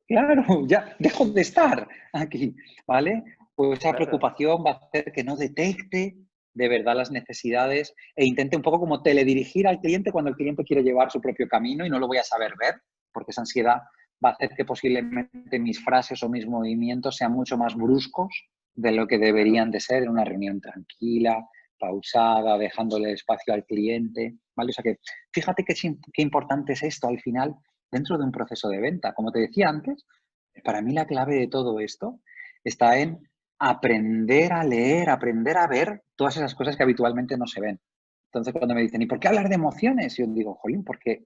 S2: claro, ya dejo de estar aquí, ¿vale? Pues esa
S1: Claro.
S2: preocupación va a hacer que no detecte de verdad las necesidades e intente un poco como teledirigir al cliente cuando el cliente quiere llevar su propio camino y no lo voy a saber ver, porque esa ansiedad va a hacer que posiblemente mis frases o mis movimientos sean mucho más bruscos de lo que
S1: Claro.
S2: deberían de ser en una reunión tranquila, pausada, dejándole espacio al cliente, ¿vale? O sea que fíjate qué importante es esto al final dentro de un proceso de venta. Como te decía antes, para mí la clave de todo esto está en aprender a leer, aprender a ver todas esas cosas que habitualmente no se ven. Entonces, cuando me dicen, ¿y por qué hablar de emociones? Yo digo, jolín, porque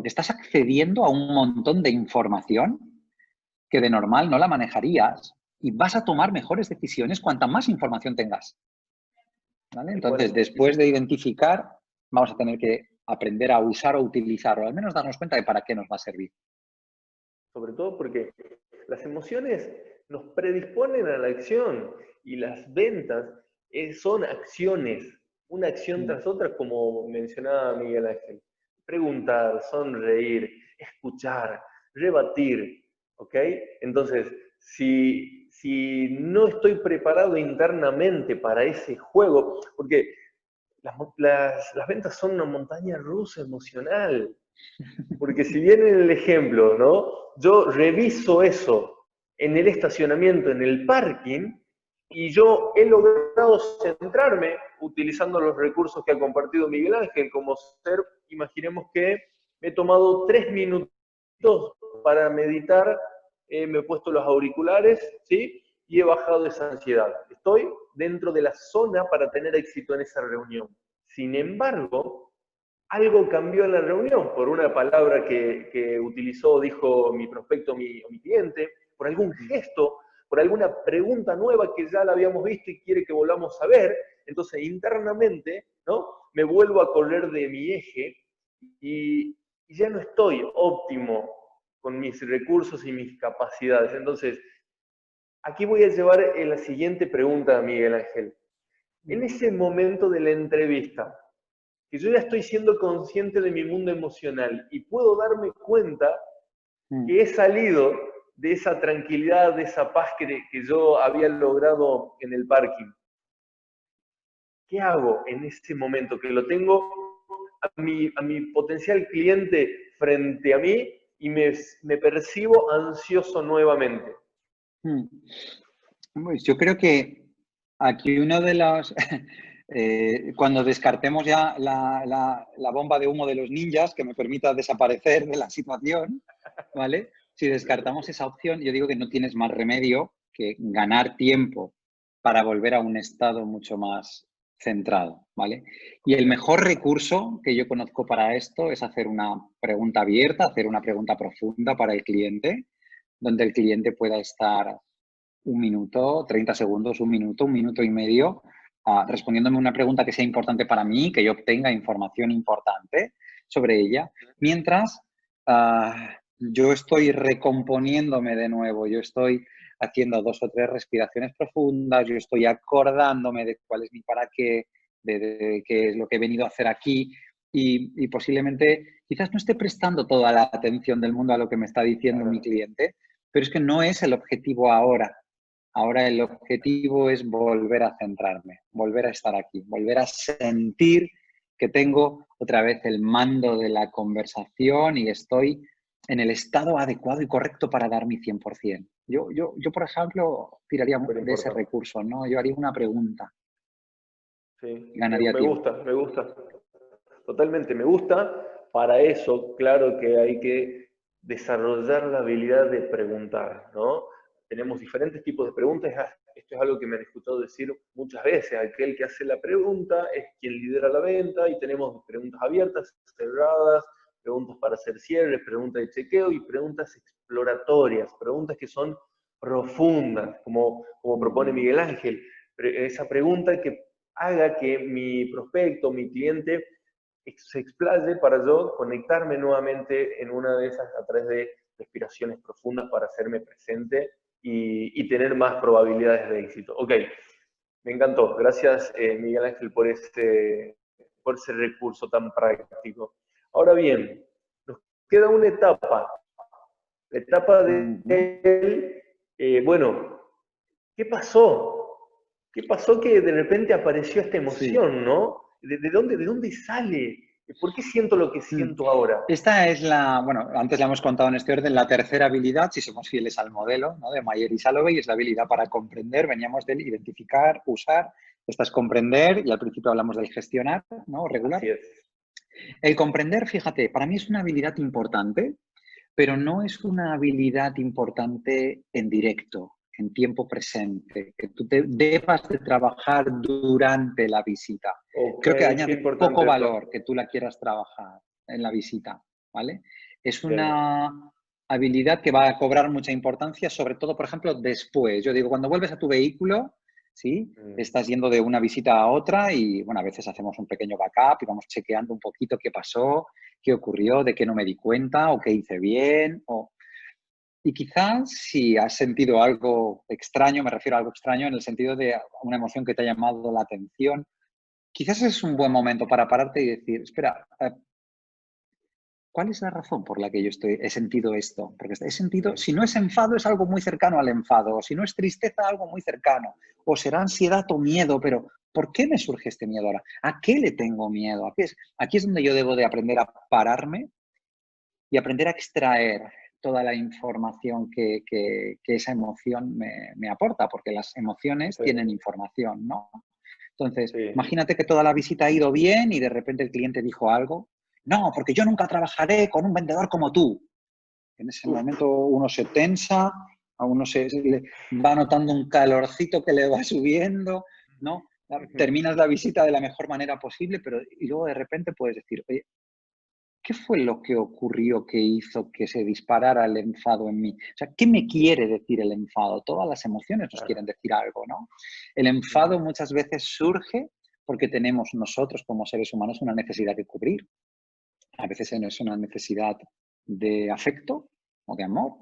S2: estás accediendo a un montón de información que de normal no la manejarías y vas a tomar mejores decisiones cuanta más información tengas. ¿Vale?
S1: Tal
S2: Entonces,
S1: cual.
S2: después de identificar, vamos a tener que aprender a usar o utilizar, o al menos darnos cuenta de para qué nos va a servir.
S1: Sobre todo porque las emociones nos predisponen a la acción y las ventas son acciones, una acción
S2: Mm.
S1: tras otra, como mencionaba Miguel Ángel. Preguntar, sonreír, escuchar, rebatir, ¿ok? Entonces, si no estoy preparado internamente para ese juego, porque las ventas son una montaña rusa emocional, porque si bien en el ejemplo, ¿no? Yo reviso eso en el estacionamiento, en el parking, y yo he logrado centrarme utilizando los recursos que ha compartido Miguel Ángel, como ser, imaginemos que me he tomado 3 minutos para meditar, me he puesto los auriculares, ¿sí? Y he bajado esa ansiedad. Estoy dentro de la zona para tener éxito en esa reunión. Sin embargo, algo cambió en la reunión por una palabra que utilizó o dijo mi prospecto o mi cliente, por algún gesto, por alguna pregunta nueva que ya la habíamos visto y quiere que volvamos a ver. Entonces, internamente, ¿no? Me vuelvo a correr de mi eje y ya no estoy óptimo con mis recursos y mis capacidades. Entonces, aquí voy a llevar la siguiente pregunta, Miguel Ángel. En ese momento de la entrevista, que yo ya estoy siendo consciente de mi mundo emocional y puedo darme cuenta que he salido de esa tranquilidad, de esa paz que yo había logrado en el parking. ¿Qué hago en ese momento que lo tengo a mi potencial cliente frente a mí y me percibo ansioso nuevamente?
S2: Pues yo creo que aquí uno de los... cuando descartemos ya la bomba de humo de los ninjas que me permita desaparecer de la situación, ¿vale? Si descartamos esa opción, yo digo que no tienes más remedio que ganar tiempo para volver a un estado mucho más centrado, ¿vale? Y el mejor recurso que yo conozco para esto es hacer una pregunta abierta, hacer una pregunta profunda para el cliente, donde el cliente pueda estar 1 minuto, 30 segundos, 1 minuto y medio, respondiéndome una pregunta que sea importante para mí, que yo obtenga información importante sobre ella, mientras yo estoy recomponiéndome de nuevo, yo estoy haciendo 2 o 3 respiraciones profundas, yo estoy acordándome de cuál es mi para qué, de qué es lo que he venido a hacer aquí y posiblemente quizás no esté prestando toda la atención del mundo a lo que me está diciendo mi
S1: Claro.
S2: cliente, pero es que no es el objetivo ahora. Ahora el objetivo es volver a centrarme, volver a estar aquí, volver a sentir que tengo otra vez el mando de la conversación y estoy en el estado adecuado y correcto para dar mi 100%. Yo por ejemplo, tiraría
S1: Súper
S2: de ese
S1: importante.
S2: recurso, ¿no? Yo haría una pregunta y
S1: Sí,
S2: ganaría
S1: me
S2: tiempo.
S1: gusta, me gusta. Totalmente, me gusta. Para eso, claro que hay que desarrollar la habilidad de preguntar, ¿no? Tenemos diferentes tipos de preguntas. Esto es algo que me han escuchado decir muchas veces. Aquel que hace la pregunta es quien lidera la venta y tenemos preguntas abiertas, cerradas, preguntas para hacer cierres, preguntas de chequeo y preguntas exploratorias, preguntas que son profundas, como propone Miguel Ángel. Esa pregunta que haga que mi prospecto, mi cliente, se explaye para yo conectarme nuevamente en una de esas a través de respiraciones profundas para hacerme presente y tener más probabilidades de éxito. Ok, me encantó. Gracias, Miguel Ángel, por ese recurso tan práctico. Ahora bien, nos queda una etapa. La etapa de él, bueno, ¿qué pasó? ¿Qué pasó que de repente apareció esta
S2: Sí.
S1: emoción, ¿no? ¿De dónde sale? ¿Por qué siento lo que siento ahora?
S2: Esta es bueno, antes la hemos contado en este orden, la tercera habilidad, si somos fieles al modelo, ¿no?, de Mayer y Salovey, es la habilidad para comprender. Veníamos del identificar, usar, esta es comprender, y al principio hablamos del gestionar, ¿no?, regular.
S1: Así es.
S2: El comprender, fíjate, para mí es una habilidad importante, pero no es una habilidad importante en directo, en tiempo presente, que tú debas de trabajar durante la visita.
S1: Ok,
S2: Creo que
S1: qué
S2: añade poco
S1: importante esto.
S2: valor que tú la quieras trabajar en la visita, ¿vale? Es
S1: Bien.
S2: una habilidad que va a cobrar mucha importancia, sobre todo, por ejemplo, después. Yo digo, cuando vuelves a tu vehículo, ¿sí? Estás yendo de una visita a otra y, bueno, a veces hacemos un pequeño backup y vamos chequeando un poquito qué pasó, qué ocurrió, de qué no me di cuenta o qué hice bien. Y quizás si has sentido algo extraño, me refiero a algo extraño en el sentido de una emoción que te ha llamado la atención, quizás es un buen momento para pararte y decir, espera, ¿cuál es la razón por la que yo he sentido esto? Porque he sentido, si no es enfado, es algo muy cercano al enfado, o si no es tristeza, algo muy cercano, o será ansiedad o miedo, pero ¿por qué me surge este miedo ahora? ¿A qué le tengo miedo? Aquí es donde yo debo de aprender a pararme y aprender a extraer toda la información que esa emoción me aporta, porque las emociones
S1: Sí,
S2: tienen información, ¿no? Entonces,
S1: sí.
S2: imagínate que toda la visita ha ido bien y de repente el cliente dijo algo. No, porque yo nunca trabajaré con un vendedor como tú. En ese
S1: Uf,
S2: momento uno se tensa, a uno se le va notando un calorcito que le va subiendo, ¿no? Terminas la visita de la mejor manera posible, pero y luego de repente puedes decir, oye, ¿qué fue lo que ocurrió que hizo que se disparara el enfado en mí? O sea, ¿qué me quiere decir el enfado? Todas las emociones nos quieren
S1: claro.
S2: decir algo, ¿no? El enfado muchas veces surge porque tenemos nosotros como seres humanos una necesidad que cubrir. A veces es una necesidad de afecto o de amor,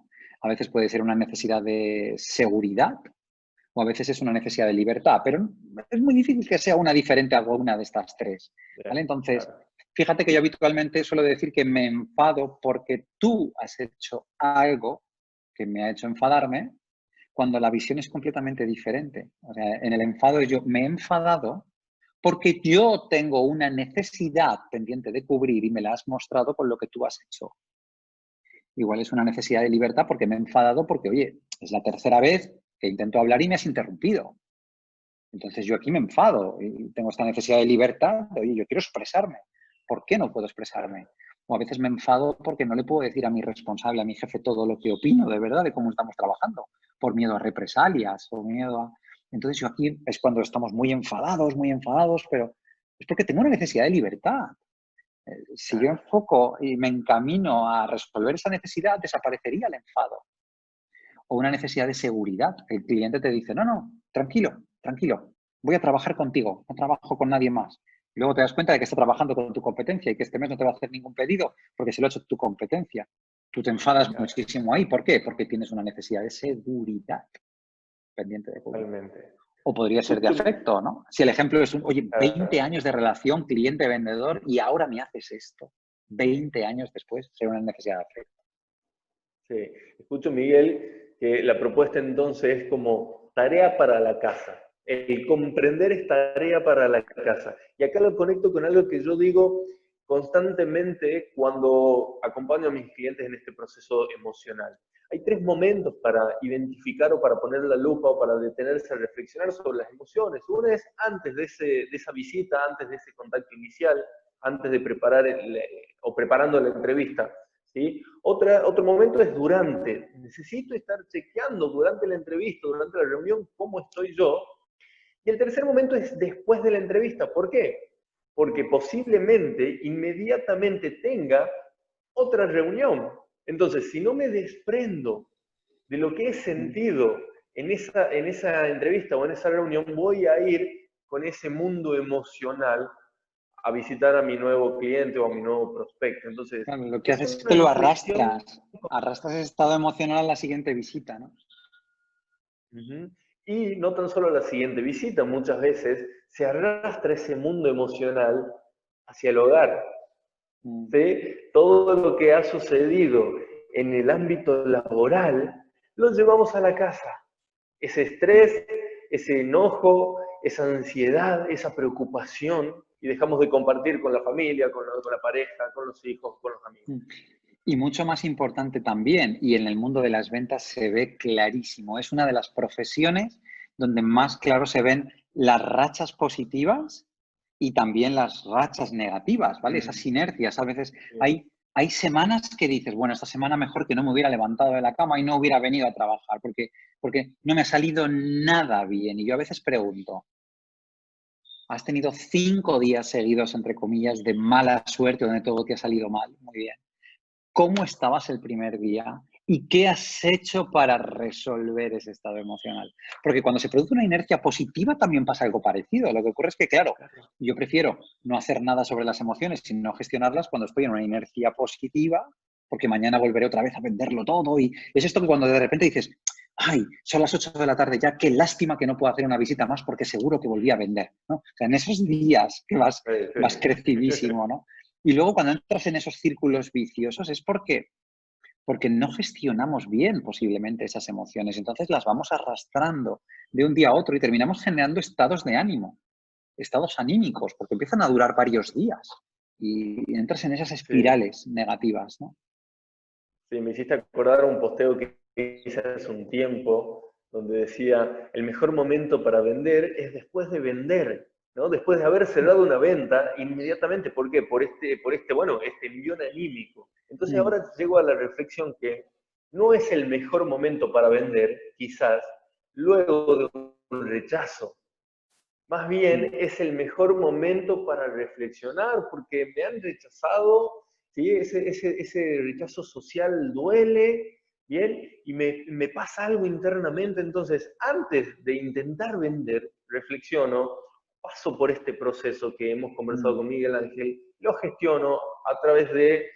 S2: a veces puede ser una necesidad de seguridad o a veces es una necesidad de libertad, pero es muy difícil que sea una diferente a alguna de estas tres, ¿vale?
S1: Bien,
S2: Entonces,
S1: claro.
S2: fíjate que yo habitualmente suelo decir que me enfado porque tú has hecho algo que me ha hecho enfadarme cuando la visión es completamente diferente. O sea, en el enfado yo me he enfadado porque yo tengo una necesidad pendiente de cubrir y me la has mostrado con lo que tú has hecho. Igual es una necesidad de libertad porque me he enfadado porque, oye, es la tercera vez que intento hablar y me has interrumpido. Entonces yo aquí me enfado y tengo esta necesidad de libertad, de, oye, yo quiero expresarme. ¿Por qué no puedo expresarme? O a veces me enfado porque no le puedo decir a mi responsable, a mi jefe, todo lo que opino de verdad de cómo estamos trabajando, por miedo a represalias o miedo a... Entonces yo aquí es cuando estamos muy enfadados, pero es porque tengo una necesidad de libertad. Si yo
S1: Claro.
S2: enfoco y me encamino a resolver esa necesidad, desaparecería el enfado. O una necesidad de seguridad. El cliente te dice, no, no, tranquilo, tranquilo, voy a trabajar contigo, no trabajo con nadie más. Y luego te das cuenta de que está trabajando con tu competencia y que este mes no te va a hacer ningún pedido porque se lo ha hecho tu competencia. Tú te enfadas
S1: Claro,
S2: muchísimo ahí. ¿Por qué? Porque tienes una necesidad de seguridad pendiente de cubrir.
S1: totalmente.
S2: O podría ser de
S1: Justo,
S2: afecto, ¿no? Si el ejemplo es, oye, 20
S1: claro.
S2: años de relación cliente-vendedor y ahora me haces esto. 20 años después, será una necesidad de afecto.
S1: Sí. Escucho, Miguel, que la propuesta entonces es como tarea para la casa. El comprender es tarea para la casa. Y acá lo conecto con algo que yo digo constantemente cuando acompaño a mis clientes en este proceso emocional. Hay tres momentos para identificar o para poner la lupa o para detenerse a reflexionar sobre las emociones. Uno es antes de esa visita, antes de ese contacto inicial, antes de preparar o preparando la entrevista. ¿Sí? Otro momento es durante. Necesito estar chequeando durante la entrevista, durante la reunión, cómo estoy yo. Y el tercer momento es después de la entrevista. ¿Por qué? Porque posiblemente inmediatamente tenga otra reunión. Entonces, si no me desprendo de lo que he sentido en esa entrevista o en esa reunión, voy a ir con ese mundo emocional a visitar a mi nuevo cliente o a mi nuevo prospecto. Entonces,
S2: Claro, lo que
S1: es
S2: haces es
S1: una
S2: que lo
S1: reflexión.
S2: arrastras ese estado emocional a la siguiente visita, ¿no?
S1: Ujú. Y no tan solo la siguiente visita, muchas veces se arrastra ese mundo emocional hacia el hogar.
S2: Mm,
S1: ¿Sí? Todo lo que ha sucedido en el ámbito laboral lo llevamos a la casa. Ese
S2: mm,
S1: estrés, ese enojo, esa ansiedad, esa preocupación, y dejamos de compartir con la familia, con la pareja, con los hijos, con los amigos.
S2: mm. Y mucho más importante también, y en el mundo de las ventas se ve clarísimo, es una de las profesiones donde más claro se ven las rachas positivas y también las rachas negativas, ¿vale? Esas
S1: Mm,
S2: inercias. A veces
S1: bien.
S2: hay semanas que dices, bueno, esta semana mejor que no me hubiera levantado de la cama y no hubiera venido a trabajar porque no me ha salido nada bien. Y yo a veces pregunto, ¿has tenido 5 días seguidos, entre comillas, de mala suerte donde todo te ha salido mal? Muy bien. ¿Cómo estabas el primer día y qué has hecho para resolver ese estado emocional? Porque cuando se produce una inercia positiva también pasa algo parecido. Lo que ocurre es que, claro,
S1: Claro.
S2: yo prefiero no hacer nada sobre las emociones, sino gestionarlas cuando estoy en una inercia positiva, porque mañana volveré otra vez a venderlo todo. Y es esto que cuando de repente dices, ay, son las 8 de la tarde ya, qué lástima que no puedo hacer una visita más porque seguro que volví a vender, ¿no? O sea, en esos días que vas crecidísimo, ¿no? Y luego cuando entras en esos círculos viciosos es porque no gestionamos bien posiblemente esas emociones. Entonces las vamos arrastrando de un día a otro y terminamos generando estados de ánimo, estados anímicos, porque empiezan a durar varios días y entras en esas
S1: Sí.
S2: espirales negativas, ¿no?
S1: Sí, me hiciste acordar un posteo que hice hace un tiempo, donde decía, el mejor momento para vender es después de vender, ¿no? Después de haber cerrado una venta, inmediatamente, ¿por qué? Bueno, este envión anímico. Entonces
S2: Mm,
S1: ahora llego a la reflexión que no es el mejor momento para vender, quizás, luego de un rechazo. Más bien
S2: mm,
S1: es el mejor momento para reflexionar porque me han rechazado, ¿sí? Ese rechazo social duele, ¿bien? Y me pasa algo internamente, entonces antes de intentar vender, reflexiono, paso por este proceso que hemos conversado
S2: mm,
S1: con Miguel Ángel, lo gestiono a través de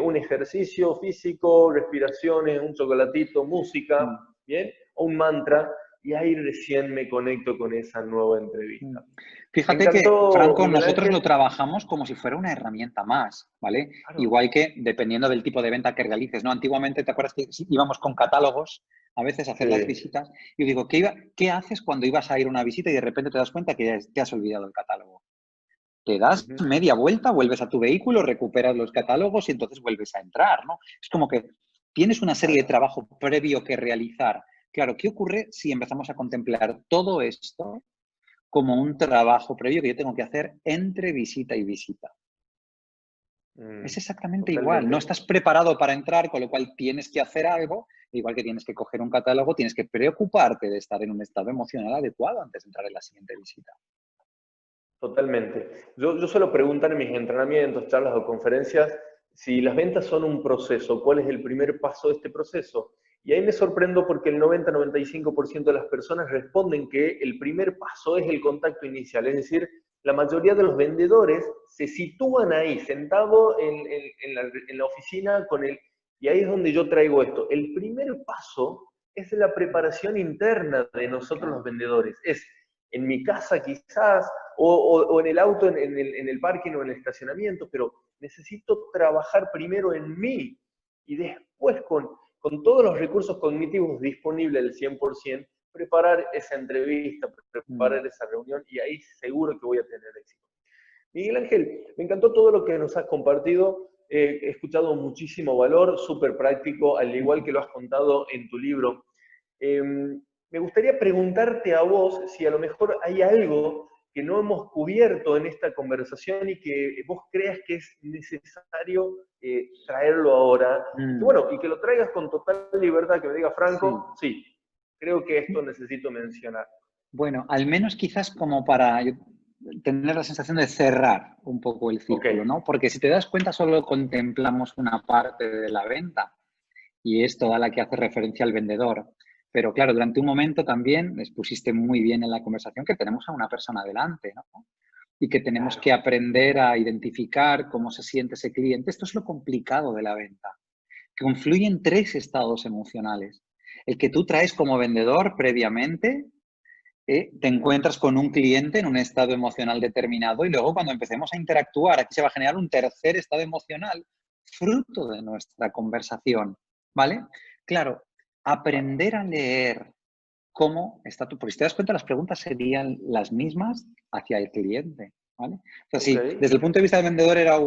S1: un ejercicio físico, respiraciones, un chocolatito, música,
S2: mm.
S1: ¿bien? O un mantra, y ahí recién me conecto con esa nueva
S2: Mm.
S1: entrevista. Me
S2: Fíjate que,
S1: encantó,
S2: Franco,
S1: Miguel
S2: nosotros lo
S1: Ángel.
S2: trabajamos como si fuera una herramienta más, ¿vale?
S1: Claro.
S2: Igual que dependiendo del tipo de venta que realices, ¿no? Antiguamente, ¿te acuerdas que íbamos con catálogos a veces a hacer las
S1: Sí.
S2: visitas? Y yo digo, ¿qué haces cuando ibas a ir a una visita y de repente te das cuenta que ya te has olvidado el catálogo? Te das
S1: Ujú.
S2: media vuelta, vuelves a tu vehículo, recuperas los catálogos y entonces vuelves a entrar, ¿no? Es como que tienes una serie de
S1: Claro.
S2: trabajo previo que realizar. Claro, ¿qué ocurre si empezamos a contemplar todo esto como un trabajo previo que yo tengo que hacer entre visita y visita?
S1: Mm,
S2: Es exactamente igual. No
S1: totalmente.
S2: estás preparado para entrar, con lo cual tienes que hacer algo, igual que tienes que coger un catálogo, tienes que preocuparte de estar en un estado emocional adecuado antes de entrar en la siguiente visita.
S1: Totalmente. Yo suelo preguntar en mis entrenamientos, charlas o conferencias si las ventas son un proceso, cuál es el primer paso de este proceso. Y ahí me sorprendo porque el 90-95% de las personas responden que el primer paso es el contacto inicial, es decir, la mayoría de los vendedores se sitúan ahí, sentado en la oficina con el... Y ahí es donde yo traigo esto. El primer paso es la preparación interna de nosotros los
S2: Claro.
S1: vendedores. Es en mi casa quizás, o en el auto, en el parking o en el estacionamiento, pero necesito trabajar primero en mí y después con todos los recursos cognitivos disponibles del 100%, preparar esa entrevista,
S2: Mm.
S1: preparar esa reunión y ahí seguro que voy a tener éxito. Miguel Ángel, me encantó todo lo que nos has compartido. He escuchado muchísimo valor, súper práctico, al igual que lo has contado en tu libro. Me gustaría preguntarte a vos si a lo mejor hay algo que no hemos cubierto en esta conversación y que vos creas que es necesario traerlo ahora. Y que,
S2: Mm.
S1: bueno, y que lo traigas con total libertad, que me diga
S2: Sí.
S1: Franco, sí, creo que esto necesito mencionar.
S2: Bueno, al menos quizás como para tener la sensación de cerrar un poco el
S1: Ok.
S2: círculo, ¿no? Porque si te das cuenta, solo contemplamos una parte de la venta y es toda la que hace referencia al vendedor. Pero claro, durante un momento también expusiste muy bien en la conversación que tenemos a una persona delante, ¿no? Y que tenemos
S1: Claro.
S2: que aprender a identificar cómo se siente ese cliente. Esto es lo complicado de la venta. Confluyen tres estados emocionales. El que tú traes como vendedor previamente, te encuentras con un cliente en un estado emocional determinado y luego cuando empecemos a interactuar, aquí se va a generar un tercer estado emocional fruto de nuestra conversación, ¿vale? Claro, aprender a leer cómo está tú, porque si te das cuenta las preguntas serían las mismas hacia el cliente, ¿vale? O sea,
S1: Ok,
S2: si desde el punto de vista del vendedor era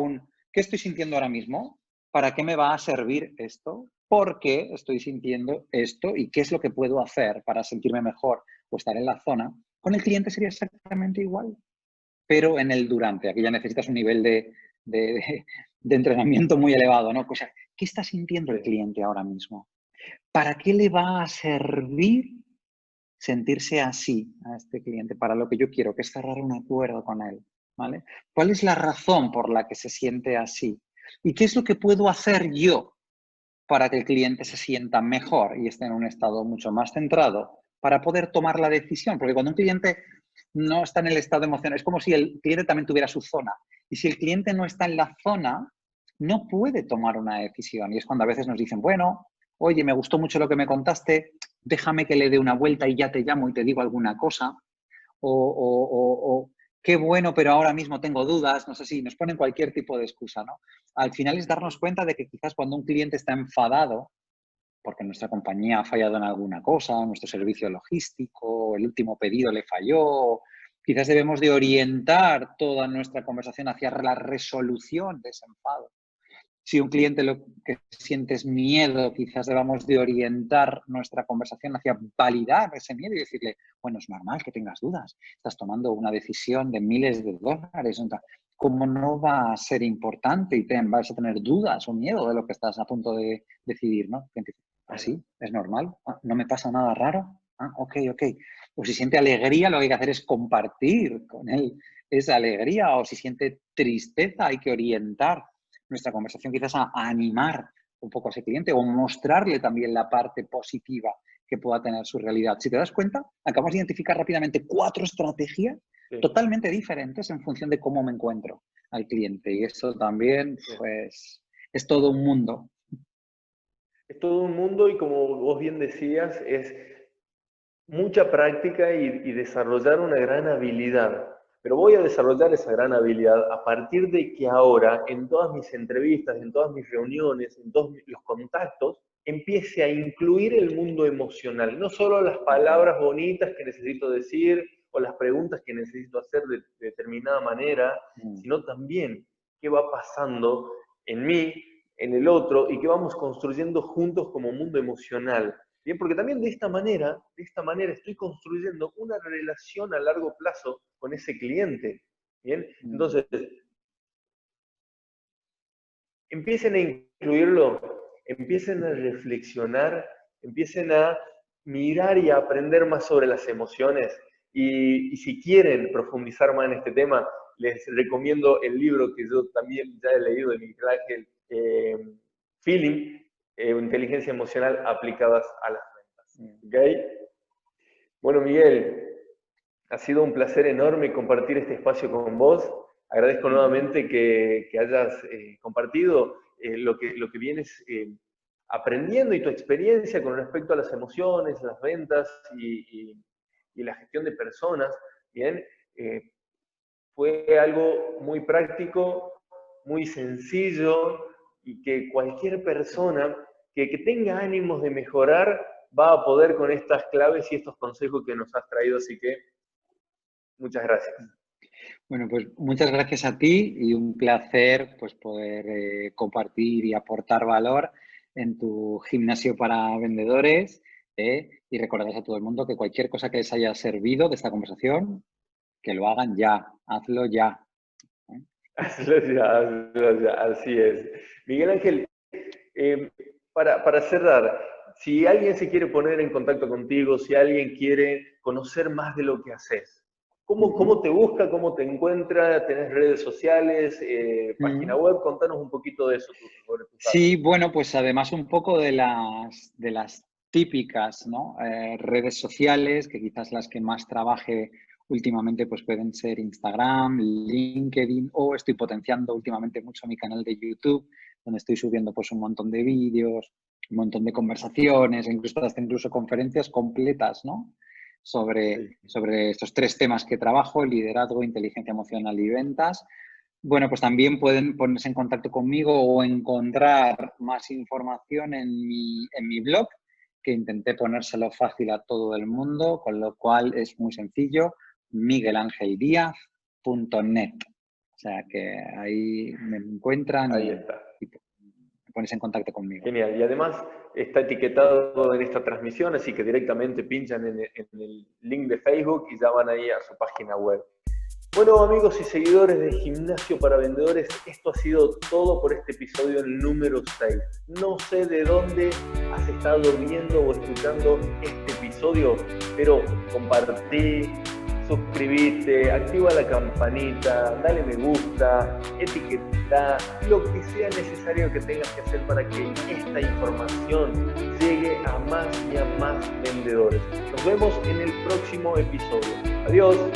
S2: ¿qué estoy sintiendo ahora mismo? ¿Para qué me va a servir esto? ¿Por qué estoy sintiendo esto? ¿Y qué es lo que puedo hacer para sentirme mejor o estar en la zona? Con el cliente sería exactamente igual, pero en el durante. Aquí ya necesitas un nivel de entrenamiento muy elevado, ¿no? O sea, ¿qué está sintiendo el
S1: sí,
S2: cliente ahora mismo? ¿Para qué le va a servir sentirse así a este cliente para lo que yo quiero, que es cerrar un acuerdo con él? ¿Vale? ¿Cuál es la razón por la que se siente así? ¿Y qué es lo que puedo hacer yo para que el cliente se sienta mejor y esté en un estado mucho más centrado para poder tomar la decisión? Porque cuando un cliente no está en el estado emocional, es como si el cliente también tuviera su zona. Y si el cliente no está en la zona, no puede tomar una decisión. Y es cuando a veces nos dicen, bueno, oye, me gustó mucho lo que me contaste, déjame que le dé una vuelta y ya te llamo y te digo alguna cosa. O qué bueno, pero ahora mismo tengo dudas, no sé si nos ponen cualquier tipo de excusa, ¿no? Al final es darnos cuenta de que quizás cuando un cliente está enfadado porque nuestra compañía ha fallado en alguna cosa, nuestro servicio logístico, el último pedido le falló, quizás debemos de orientar toda nuestra conversación hacia la resolución de ese enfado. Si un cliente lo que siente es miedo, quizás debamos de orientar nuestra conversación hacia validar ese miedo y decirle, bueno, es normal que tengas dudas, estás tomando una decisión de miles de dólares, ¿cómo no va a ser importante y vas a tener dudas o miedo de lo que estás a punto de decidir, ¿no? ¿Ah,
S1: claro.
S2: sí? ¿Es normal? ¿Ah, no me pasa nada raro? Ah, ok, ok. O si siente alegría, lo que hay que hacer es compartir con él esa alegría, o si siente tristeza, hay que orientar nuestra conversación quizás a animar un poco a ese cliente o mostrarle también la parte positiva que pueda tener su realidad. Si te das cuenta, acabamos de identificar rápidamente 4 estrategias
S1: Sí,
S2: totalmente diferentes en función de cómo me encuentro al cliente. Y eso también,
S1: sí.
S2: pues, es todo un mundo.
S1: Es todo un mundo y como vos bien decías, es mucha práctica y desarrollar una gran habilidad. Pero voy a desarrollar esa gran habilidad a partir de que ahora, en todas mis entrevistas, en todas mis reuniones, en todos los contactos, empiece a incluir el mundo emocional. No solo las palabras bonitas que necesito decir o las preguntas que necesito hacer de determinada manera, sino también qué va pasando en mí, en el otro, y qué vamos construyendo juntos como mundo emocional. Bien, porque también de esta manera estoy construyendo una relación a largo plazo con ese cliente. Bien, entonces empiecen a incluirlo, empiecen a reflexionar, empiecen a mirar y a aprender más sobre las emociones. Y si quieren profundizar más en este tema, les recomiendo el libro que yo también ya he leído de Miguel Ángel, Feeling, Inteligencia Emocional aplicadas a las ventas. ¿Okay? Bueno, Miguel, ha sido un placer enorme compartir este espacio con vos. Agradezco nuevamente que hayas compartido lo que vienes aprendiendo y tu experiencia con respecto a las emociones, las ventas y la gestión de personas. Bien, eh, fue algo muy práctico, muy sencillo y que cualquier persona que tenga ánimos de mejorar va a poder con estas claves y estos consejos que nos has traído. Así que muchas gracias.
S2: Bueno, pues muchas gracias a ti y un placer pues poder compartir y aportar valor en tu gimnasio para vendedores, y recordarles a todo el mundo que cualquier cosa que les haya servido de esta conversación, que lo hagan ya, hazlo ya. ¿Eh?
S1: Hazlo ya, así es. Miguel Ángel, eh, para cerrar, si alguien se quiere poner en contacto contigo, si alguien quiere conocer más de lo que haces, ¿cómo te busca, cómo te encuentra? ¿Tenés redes sociales, página
S2: Mm.
S1: web? Contanos un poquito de eso, sobre tus
S2: Sí,
S1: datos.
S2: bueno, pues además un poco de las típicas, ¿no? Redes sociales, que quizás las que más trabaje últimamente pues pueden ser Instagram, LinkedIn, o estoy potenciando últimamente mucho mi canal de YouTube, donde estoy subiendo pues un montón de vídeos, un montón de conversaciones, incluso conferencias completas, ¿no? Sobre estos 3 temas que trabajo: liderazgo, inteligencia emocional y ventas. Bueno, pues también pueden ponerse en contacto conmigo o encontrar más información en mi blog, que intenté ponérselo fácil a todo el mundo, con lo cual es muy sencillo: miguelangeldiaz.net. O sea que ahí me encuentran
S1: Ahí
S2: y
S1: está.
S2: pones en contacto conmigo.
S1: Genial. Y además está etiquetado en esta transmisión, así que directamente pinchan en el link de Facebook y ya van ahí a su página web. Bueno, amigos y seguidores de Gimnasio para Vendedores, esto ha sido todo por este episodio número 6. No sé de dónde has estado viendo o escuchando este episodio, pero compartí, suscribite, activa la campanita, dale me gusta, etiqueta, lo que sea necesario que tengas que hacer para que esta información llegue a más y a más vendedores. Nos vemos en el próximo episodio. Adiós.